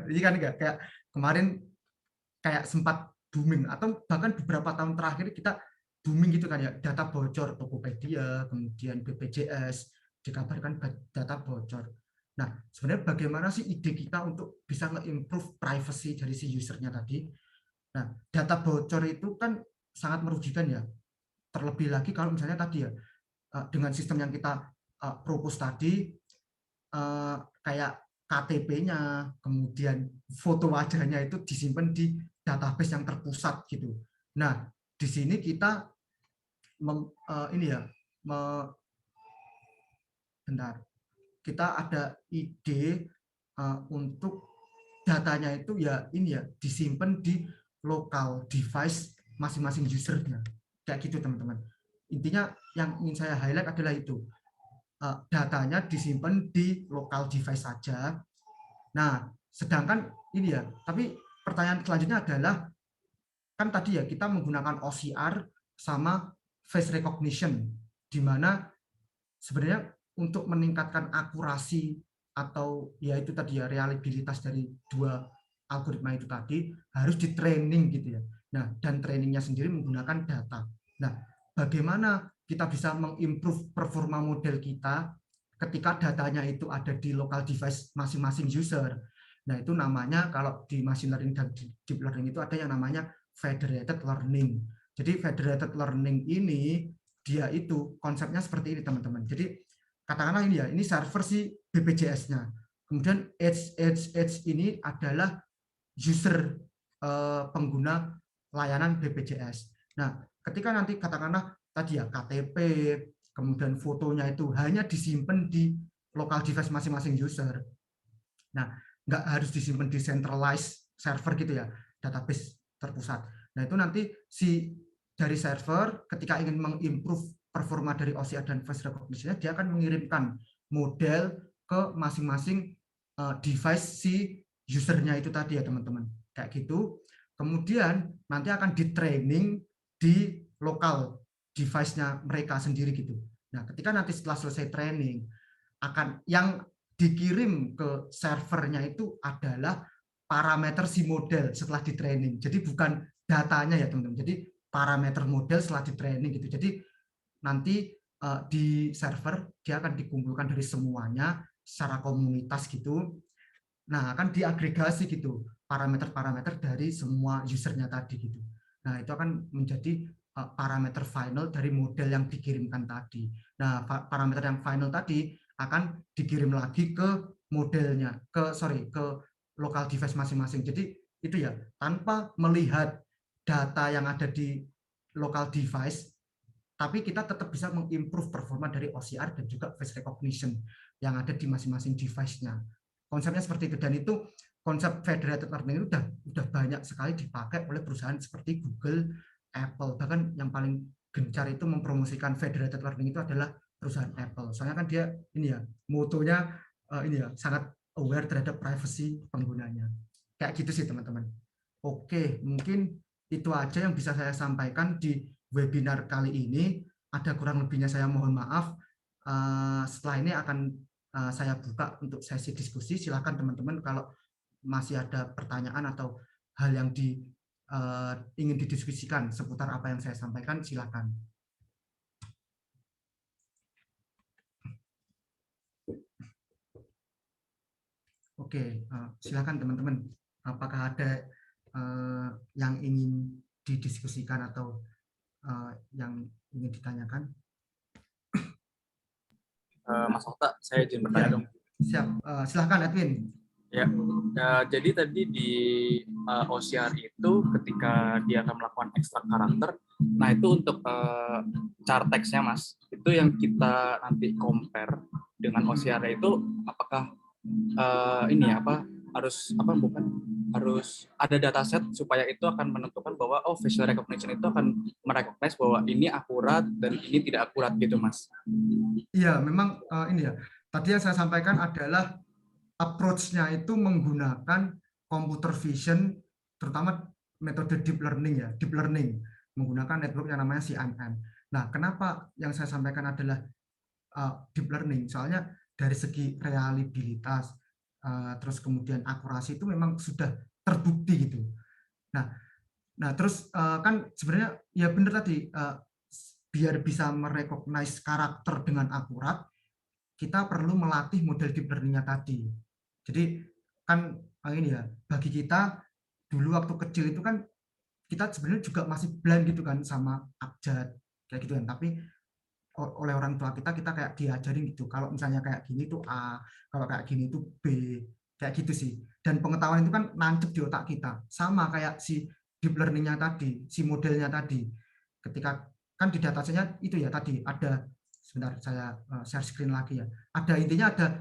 Ini kan enggak kayak kemarin kayak sempat booming atau bahkan beberapa tahun terakhir kita booming gitu kan ya, data bocor Tokopedia, kemudian BPJS dikabarkan data bocor. Nah, sebenarnya bagaimana sih ide kita untuk bisa nge-improve privacy dari si usernya tadi? Nah, data bocor itu kan sangat merugikan ya. Terlebih lagi kalau misalnya tadi ya, dengan sistem yang kita propose tadi, kayak KTP-nya, kemudian foto wajahnya itu disimpan di database yang terpusat gitu. Nah, di sini kita ini ya, bentar, kita ada ide untuk datanya itu ya ini ya disimpan di lokal device masing-masing usernya, kayak gitu teman-teman. Intinya yang ingin saya highlight adalah itu, datanya disimpan di lokal device saja. Nah, sedangkan ini ya, tapi pertanyaan selanjutnya adalah kan tadi ya kita menggunakan OCR sama face recognition, di mana sebenarnya untuk meningkatkan akurasi atau ya itu tadi ya reliabilitas dari dua algoritma itu tadi harus di training gitu ya. Nah, dan trainingnya sendiri menggunakan data. Nah, bagaimana kita bisa mengimprove performa model kita ketika datanya itu ada di local device masing-masing user. Nah, itu namanya kalau di machine learning dan deep learning itu ada yang namanya federated learning. Jadi federated learning ini dia itu konsepnya seperti ini teman-teman. Jadi katakanlah ini ya, ini server si BPJS-nya. Kemudian edge ini adalah user pengguna layanan BPJS. Nah, ketika nanti katakanlah tadi ya KTP, kemudian fotonya itu hanya disimpan di local device masing-masing user. Nah, nggak harus disimpan di centralized server gitu ya, database terpusat. Nah, itu nanti si dari server ketika ingin mengimprove performa dari OCR dan face recognition, dia akan mengirimkan model ke masing-masing device si usernya itu tadi ya teman-teman, kayak gitu. Kemudian nanti akan di training di lokal device-nya mereka sendiri gitu. Nah, ketika nanti setelah selesai training akan yang dikirim ke servernya itu adalah parameter si model setelah di training. Jadi bukan datanya ya teman-teman. Jadi parameter model setelah di training gitu. Jadi nanti di server dia akan dikumpulkan dari semuanya secara komunitas gitu. Nah, akan diagregasi gitu parameter-parameter dari semua usernya tadi gitu. Nah, itu akan menjadi parameter final dari model yang dikirimkan tadi. Nah, parameter yang final tadi akan dikirim lagi ke modelnya, ke local device masing-masing. Jadi itu ya, tanpa melihat data yang ada di local device, tapi kita tetap bisa mengimprove performa dari OCR dan juga face recognition yang ada di masing-masing device-nya. Konsepnya seperti itu, dan itu konsep federated learning itu udah banyak sekali dipakai oleh perusahaan seperti Google, Apple, bahkan yang paling gencar itu mempromosikan federated learning itu adalah perusahaan Apple. Soalnya kan dia ini ya motonya ini ya sangat aware terhadap privacy penggunanya. Kayak gitu sih teman-teman. Oke, mungkin itu aja yang bisa saya sampaikan di webinar kali ini. Ada kurang lebihnya saya mohon maaf. Setelah ini akan saya buka untuk sesi diskusi. Silakan teman-teman kalau masih ada pertanyaan atau hal yang ingin didiskusikan seputar apa yang saya sampaikan, silakan. Oke, silakan teman-teman. Apakah ada yang ingin didiskusikan atau yang ingin ditanyakan? Mas Okta, saya izin bertanya dong. Siap, silahkan Edwin. Ya, jadi tadi di OCR itu ketika dia akan melakukan ekstrak karakter, nah itu untuk char teksnya Mas, itu yang kita nanti compare dengan OCR itu apakah ini apa harus apa bukan harus ada dataset supaya itu akan menentukan bahwa oh facial recognition itu akan merecognize bahwa ini akurat dan ini tidak akurat gitu Mas. Iya, memang ini ya. Tadi yang saya sampaikan adalah approach-nya itu menggunakan computer vision, terutama metode deep learning ya, deep learning. menggunakan network yang namanya CNN. Nah, kenapa yang saya sampaikan adalah deep learning? Soalnya dari segi reliabilitas, terus kemudian akurasi itu memang sudah terbukti gitu. Nah terus kan sebenarnya ya benar tadi, biar bisa merecognize karakter dengan akurat, kita perlu melatih model deep learning-nya tadi. Jadi kan ini ya, bagi kita dulu waktu kecil itu kan kita sebenarnya juga masih blind gitu kan sama abjad kayak gitu kan, tapi oleh orang tua kita kayak diajarin gitu, kalau misalnya kayak gini tuh A, kalau kayak gini tuh B, kayak gitu sih. Dan pengetahuan itu kan nancep di otak kita, sama kayak si deep learning-nya tadi, si modelnya tadi. Ketika kan di datasetnya itu ya tadi ada, sebentar saya share screen lagi ya, ada intinya ada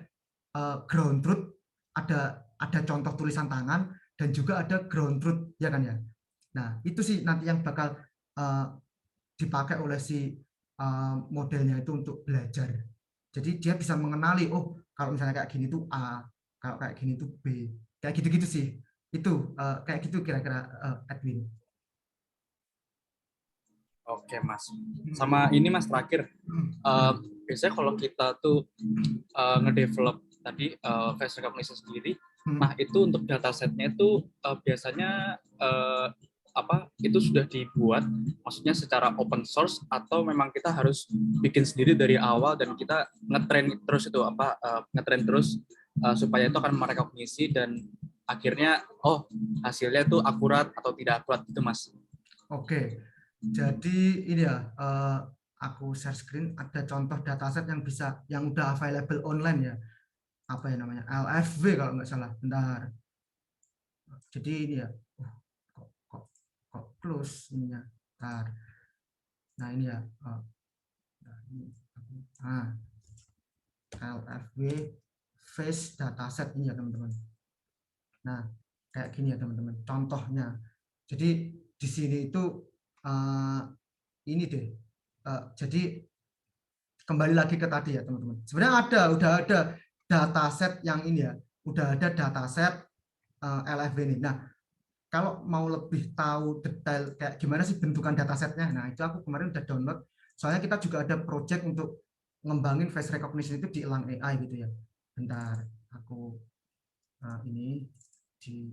ground truth, ada contoh tulisan tangan, dan juga ada ground truth ya kan ya. Nah itu sih nanti yang bakal dipakai oleh si modelnya itu untuk belajar. Jadi dia bisa mengenali, oh kalau misalnya kayak gini tuh A, kalau kayak gini tuh B, kayak gitu-gitu sih. Itu kayak gitu kira-kira, Edwin. Oke Mas. Sama ini Mas terakhir, biasanya kalau kita tuh ngedevelop tadi face recognition sendiri, nah itu untuk datasetnya itu biasanya itu sudah dibuat, maksudnya secara open source atau memang kita harus bikin sendiri dari awal dan kita ngetrain terus itu ngetrain terus supaya itu akan merekognisi dan akhirnya hasilnya itu akurat atau tidak akurat gitu Mas. Oke. Jadi ini ya, aku share screen, ada contoh dataset yang udah available online ya. Apa ya namanya? LFV kalau nggak salah. Bentar. Jadi ini ya. Kok close ininya. Bentar. Nah, ini ya. LFV face dataset ini ya, teman-teman. Nah, kayak gini ya, teman-teman. Contohnya. Jadi di sini itu ini deh. Jadi kembali lagi ke tadi ya teman-teman. Sebenarnya udah ada dataset yang ini ya, udah ada dataset LFV ini. Nah, kalau mau lebih tahu detail kayak gimana sih bentukan datasetnya, nah itu aku kemarin udah download. Soalnya kita juga ada project untuk ngembangin face recognition itu di Elang AI gitu ya. Bentar, aku ini di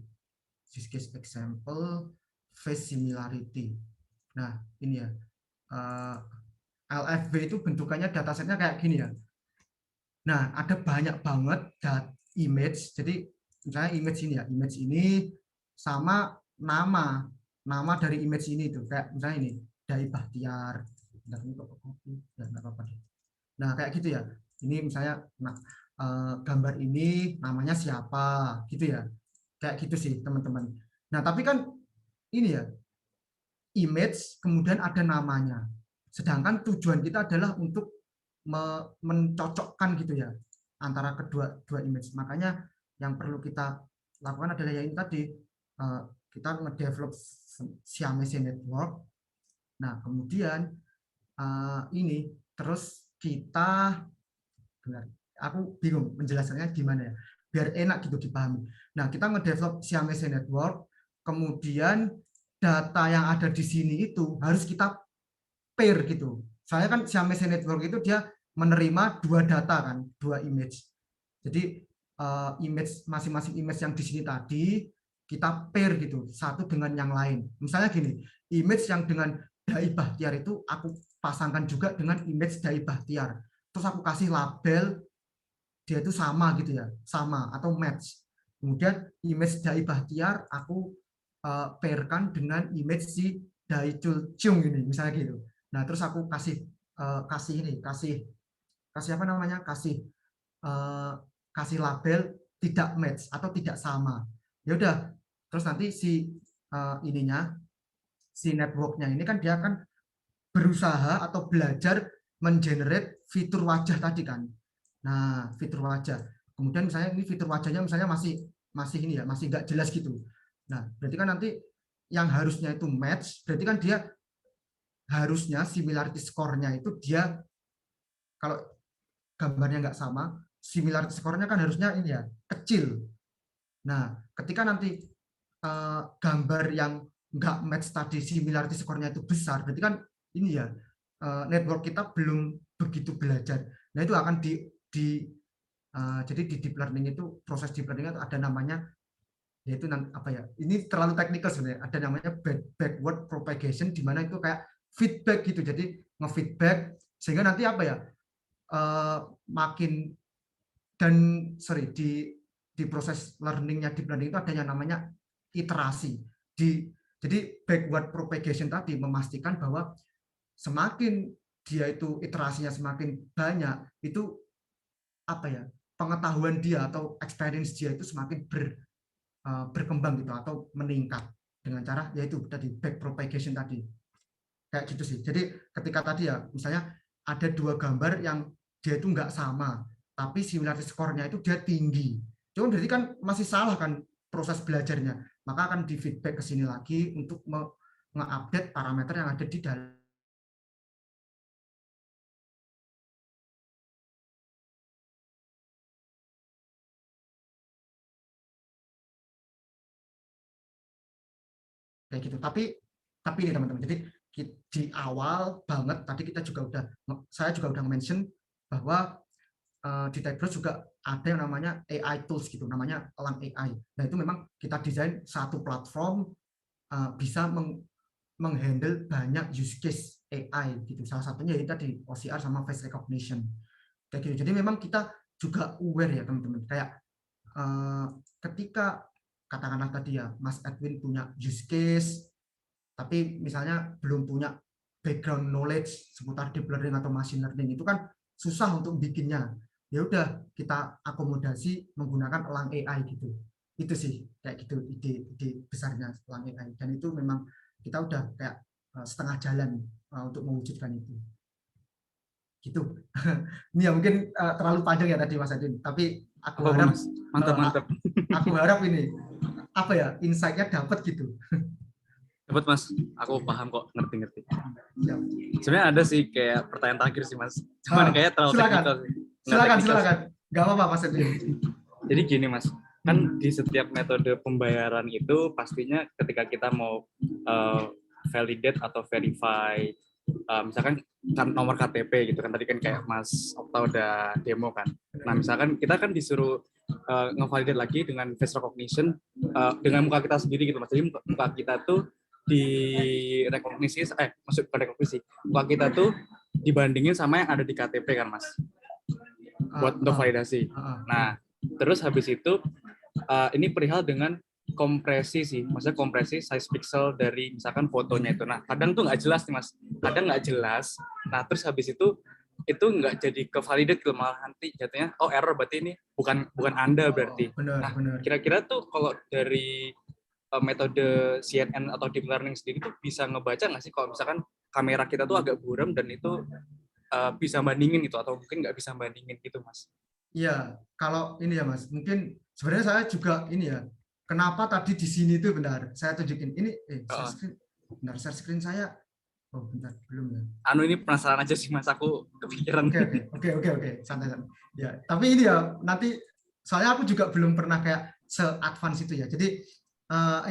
this case example face similarity. Nah, ini ya. LFV itu bentukannya datasetnya kayak gini ya. Nah, ada banyak banget image. Jadi misalnya image ini ya, image ini sama nama dari image ini tuh. Kayak misalnya ini, Dai Bahtiar. Nah, kayak gitu ya. Ini misalnya gambar ini namanya siapa gitu ya. Kayak gitu sih, teman-teman. Nah, tapi kan ini ya, image kemudian ada namanya. Sedangkan tujuan kita adalah untuk mencocokkan gitu ya antara dua image. Makanya yang perlu kita lakukan adalah yang ini tadi, kita nge-develop Siamese network. Nah, kemudian ini terus kita, aku bingung menjelaskannya gimana ya biar enak gitu dipahami. Nah, kita nge-develop Siamese network, kemudian data yang ada di sini itu harus kita pair gitu. Saya kan Siamese network itu dia menerima dua data kan, dua image. Jadi masing-masing image yang di sini tadi kita pair gitu, satu dengan yang lain. Misalnya gini, image yang dengan Dai Bahtiar itu aku pasangkan juga dengan image Dai Bahtiar. Terus aku kasih label dia itu sama gitu ya, sama atau match. Kemudian image Dai Bahtiar aku pairkan dengan image si Dai Chulchung ini, misalnya gitu. Nah, terus aku kasih apa namanya? Kasih label tidak match atau tidak sama. Ya udah, terus nanti si networknya ini kan dia akan berusaha atau belajar mengenerate fitur wajah tadi kan. Nah, fitur wajah. Kemudian misalnya ini fitur wajahnya misalnya masih ini ya, masih nggak jelas gitu. Nah, berarti kan nanti yang harusnya itu match, berarti kan dia harusnya similarity score-nya itu dia, kalau gambarnya nggak sama, similarity score-nya kan harusnya ini ya, kecil. Nah, ketika nanti gambar yang nggak match tadi similarity score-nya itu besar, berarti kan ini ya network kita belum begitu belajar. Nah itu akan jadi di deep learning itu, proses deep learning itu ada namanya, yaitu apa ya, ini terlalu teknikal sebenarnya, ada namanya backward propagation, di mana itu kayak feedback gitu, jadi nge-feedback sehingga nanti apa ya, makin di proses learningnya deep learning itu ada yang namanya iterasi. Jadi backward propagation tadi memastikan bahwa semakin dia itu iterasinya semakin banyak, itu apa ya, pengetahuan dia atau experience dia itu semakin berkembang gitu atau meningkat dengan cara yaitu tadi back propagation tadi, kayak gitu sih. Jadi ketika tadi ya misalnya ada dua gambar yang dia itu nggak sama tapi similarity score-nya itu dia tinggi, cuma berarti kan masih salah kan proses belajarnya, maka akan di feedback ke sini lagi untuk nge-update parameter yang ada di dalam kayak gitu. Tapi ini teman-teman, jadi di awal banget tadi saya juga udah mention bahwa di Tekbros juga ada yang namanya AI tools gitu, namanya Elang AI. Nah itu memang kita desain satu platform bisa menghandle banyak use case AI gitu. Salah satunya itu tadi OCR sama face recognition kayak gitu. Jadi memang kita juga aware ya teman-teman, kayak ketika katakanlah tadi ya Mas Edwin punya use case tapi misalnya belum punya background knowledge seputar deep learning atau machine learning, itu kan susah untuk bikinnya. Ya udah kita akomodasi menggunakan Elang AI gitu. Itu sih kayak gitu ide besarnya Elang AI, dan itu memang kita udah kayak setengah jalan untuk mewujudkan itu. Gitu. Ini ya mungkin terlalu panjang ya tadi Mas Adin, tapi aku harap Mas? Mantap. Aku harap ini apa ya, insight-nya dapat gitu. Dapat Mas, aku paham kok, ngerti. Siap. Sebenarnya ada sih kayak pertanyaan terakhir sih Mas, cuman kayak terlalu teknikal sih. Silakan. Gak apa-apa Mas Edwin. Jadi gini Mas, kan di setiap metode pembayaran itu pastinya ketika kita mau validate atau verify, misalkan kan nomor KTP gitu kan, tadi kan kayak Mas Okta udah demo kan. Nah misalkan kita kan disuruh ngevalidate lagi dengan face recognition dengan muka kita sendiri gitu Mas. Jadi muka kita tuh maksud rekognisi, muka kita tuh dibandingin sama yang ada di KTP kan Mas, buat untuk validasi. Nah terus habis itu ini perihal dengan kompresi sih, maksudnya kompresi size pixel dari misalkan fotonya itu. Nah kadang tuh nggak jelas nih Mas, kadang nggak jelas. Nah terus habis itu nggak jadi ke validate, malah nanti jatuhnya error, berarti ini bukan Anda berarti. Benar. Kira-kira tuh kalau dari metode CNN atau deep learning sendiri tuh bisa ngebaca nggak sih kalau misalkan kamera kita tuh agak buram dan itu bisa bandingin itu, atau mungkin nggak bisa bandingin gitu Mas? Iya, kalau ini ya Mas, mungkin sebenarnya saya juga ini ya, kenapa tadi di sini tuh bentar, saya tunjukin ini, share screen saya, bentar, belum ya. Ini penasaran aja sih Mas, aku kepikiran. Oke, santai. Ya, tapi ini ya nanti, soalnya aku juga belum pernah kayak se-advance itu ya. Jadi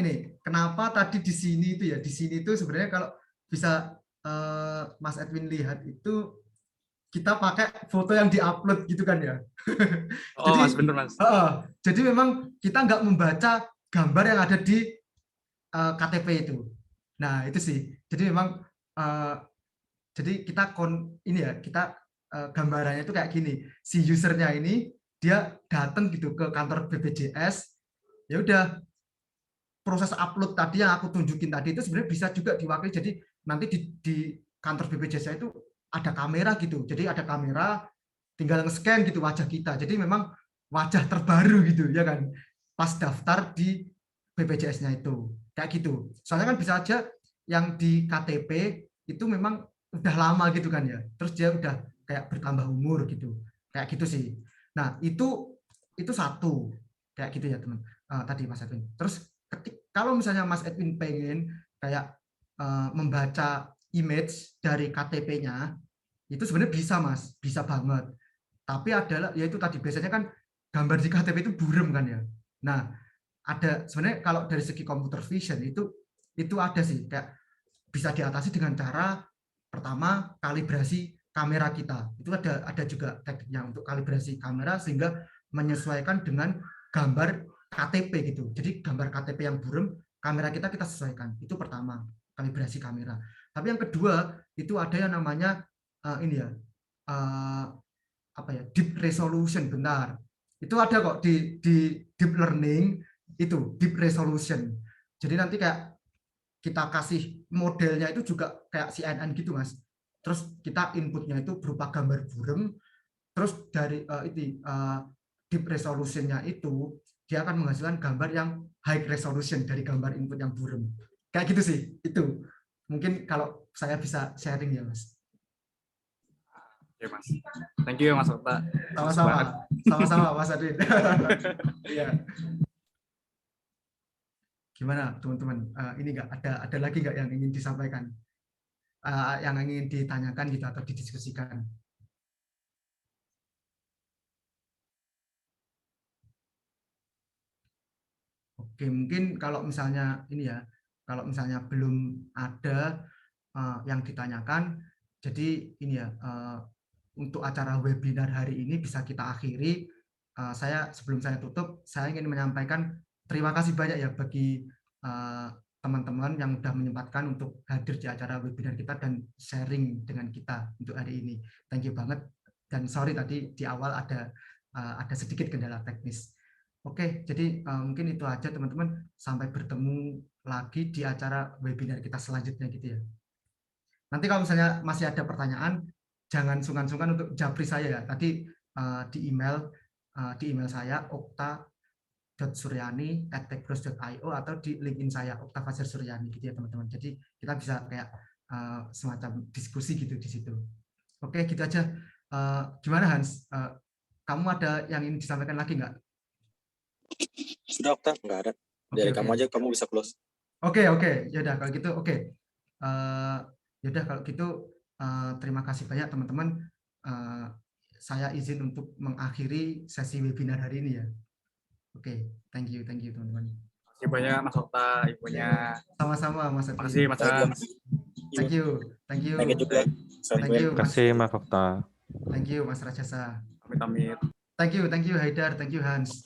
ini kenapa tadi di sini itu sebenarnya kalau bisa Mas Edwin lihat itu kita pakai foto yang diupload gitu kan ya. Jadi, Mas, bener Mas. Jadi memang kita nggak membaca gambar yang ada di KTP itu. Nah itu sih. Jadi memang jadi kita gambarannya itu kayak gini. Si usernya ini dia datang gitu ke kantor BPJS. Ya udah, proses upload tadi yang aku tunjukin tadi itu sebenarnya bisa juga diwakili. Jadi nanti di kantor BPJS itu ada kamera gitu. Jadi ada kamera, tinggal nge-scan gitu wajah kita. Jadi memang wajah terbaru gitu ya kan. Pas daftar di BPJS-nya itu. Kayak gitu. Soalnya kan bisa aja yang di KTP itu memang udah lama gitu kan ya. Terus dia udah kayak bertambah umur gitu. Kayak gitu sih. Nah, itu satu. Kayak gitu ya, teman. Tadi Mas Edwin. Terus kalau misalnya Mas Edwin pengen kayak membaca image dari KTP-nya, itu sebenarnya bisa Mas, bisa banget. Tapi adalah yaitu tadi biasanya kan gambar di KTP itu buram kan ya. Nah, ada sebenarnya kalau dari segi computer vision itu itu ada sih, kayak bisa diatasi dengan cara pertama kalibrasi kamera kita. Itu ada juga tekniknya untuk kalibrasi kamera sehingga menyesuaikan dengan gambar KTP gitu. Jadi gambar KTP yang buram, kamera kita sesuaikan. Itu pertama, kalibrasi kamera. Tapi yang kedua itu ada yang namanya ini ya, apa ya, deep resolution. Benar, itu ada kok di deep learning, itu deep resolution. Jadi nanti kayak kita kasih modelnya itu juga kayak CNN gitu Mas, terus kita inputnya itu berupa gambar buram, terus dari deep resolutionnya itu dia akan menghasilkan gambar yang high resolution dari gambar input yang buram. Kayak gitu sih. Itu mungkin kalau saya bisa sharing ya Mas. Oke Mas, thank you Mas Okta. Sama-sama Mas Adwin. Iya. Gimana teman-teman? Ini nggak ada lagi nggak yang ingin disampaikan, yang ingin ditanyakan gitu atau didiskusikan? Oke, mungkin kalau misalnya ini ya, kalau misalnya belum ada yang ditanyakan, jadi ini ya, untuk acara webinar hari ini bisa kita akhiri. Sebelum saya tutup, saya ingin menyampaikan terima kasih banyak ya bagi teman-teman yang sudah menyempatkan untuk hadir di acara webinar kita dan sharing dengan kita untuk hari ini. Thank you banget, dan sorry tadi di awal ada sedikit kendala teknis. Oke, jadi mungkin itu aja teman-teman. Sampai bertemu lagi di acara webinar kita selanjutnya gitu ya. Nanti kalau misalnya masih ada pertanyaan, jangan sungkan-sungkan untuk japri saya ya. Tadi di email saya okta.suryani@techbros.io atau di LinkedIn saya Okta Fajar Suryani gitu ya teman-teman. Jadi kita bisa kayak semacam diskusi gitu di situ. Oke, gitu aja. Gimana Hans? Kamu ada yang ingin disampaikan lagi nggak? Sudah Okta, nggak ada. Dari kamu aja, kamu bisa close. Oke. Yaudah kalau gitu oke. Yaudah kalau gitu terima kasih banyak teman-teman. Saya izin untuk mengakhiri sesi webinar hari ini ya. Oke, thank you teman-teman. Terima kasih banyak Mas Okta, ibunya. Sama-sama Mas Adwin. Terima kasih Mas Hans. Thank you. Thank you juga. Terima kasih Mas Okta. Thank you Mas Rajasa. Amit-amit. Thank you Haidar, thank you Hans.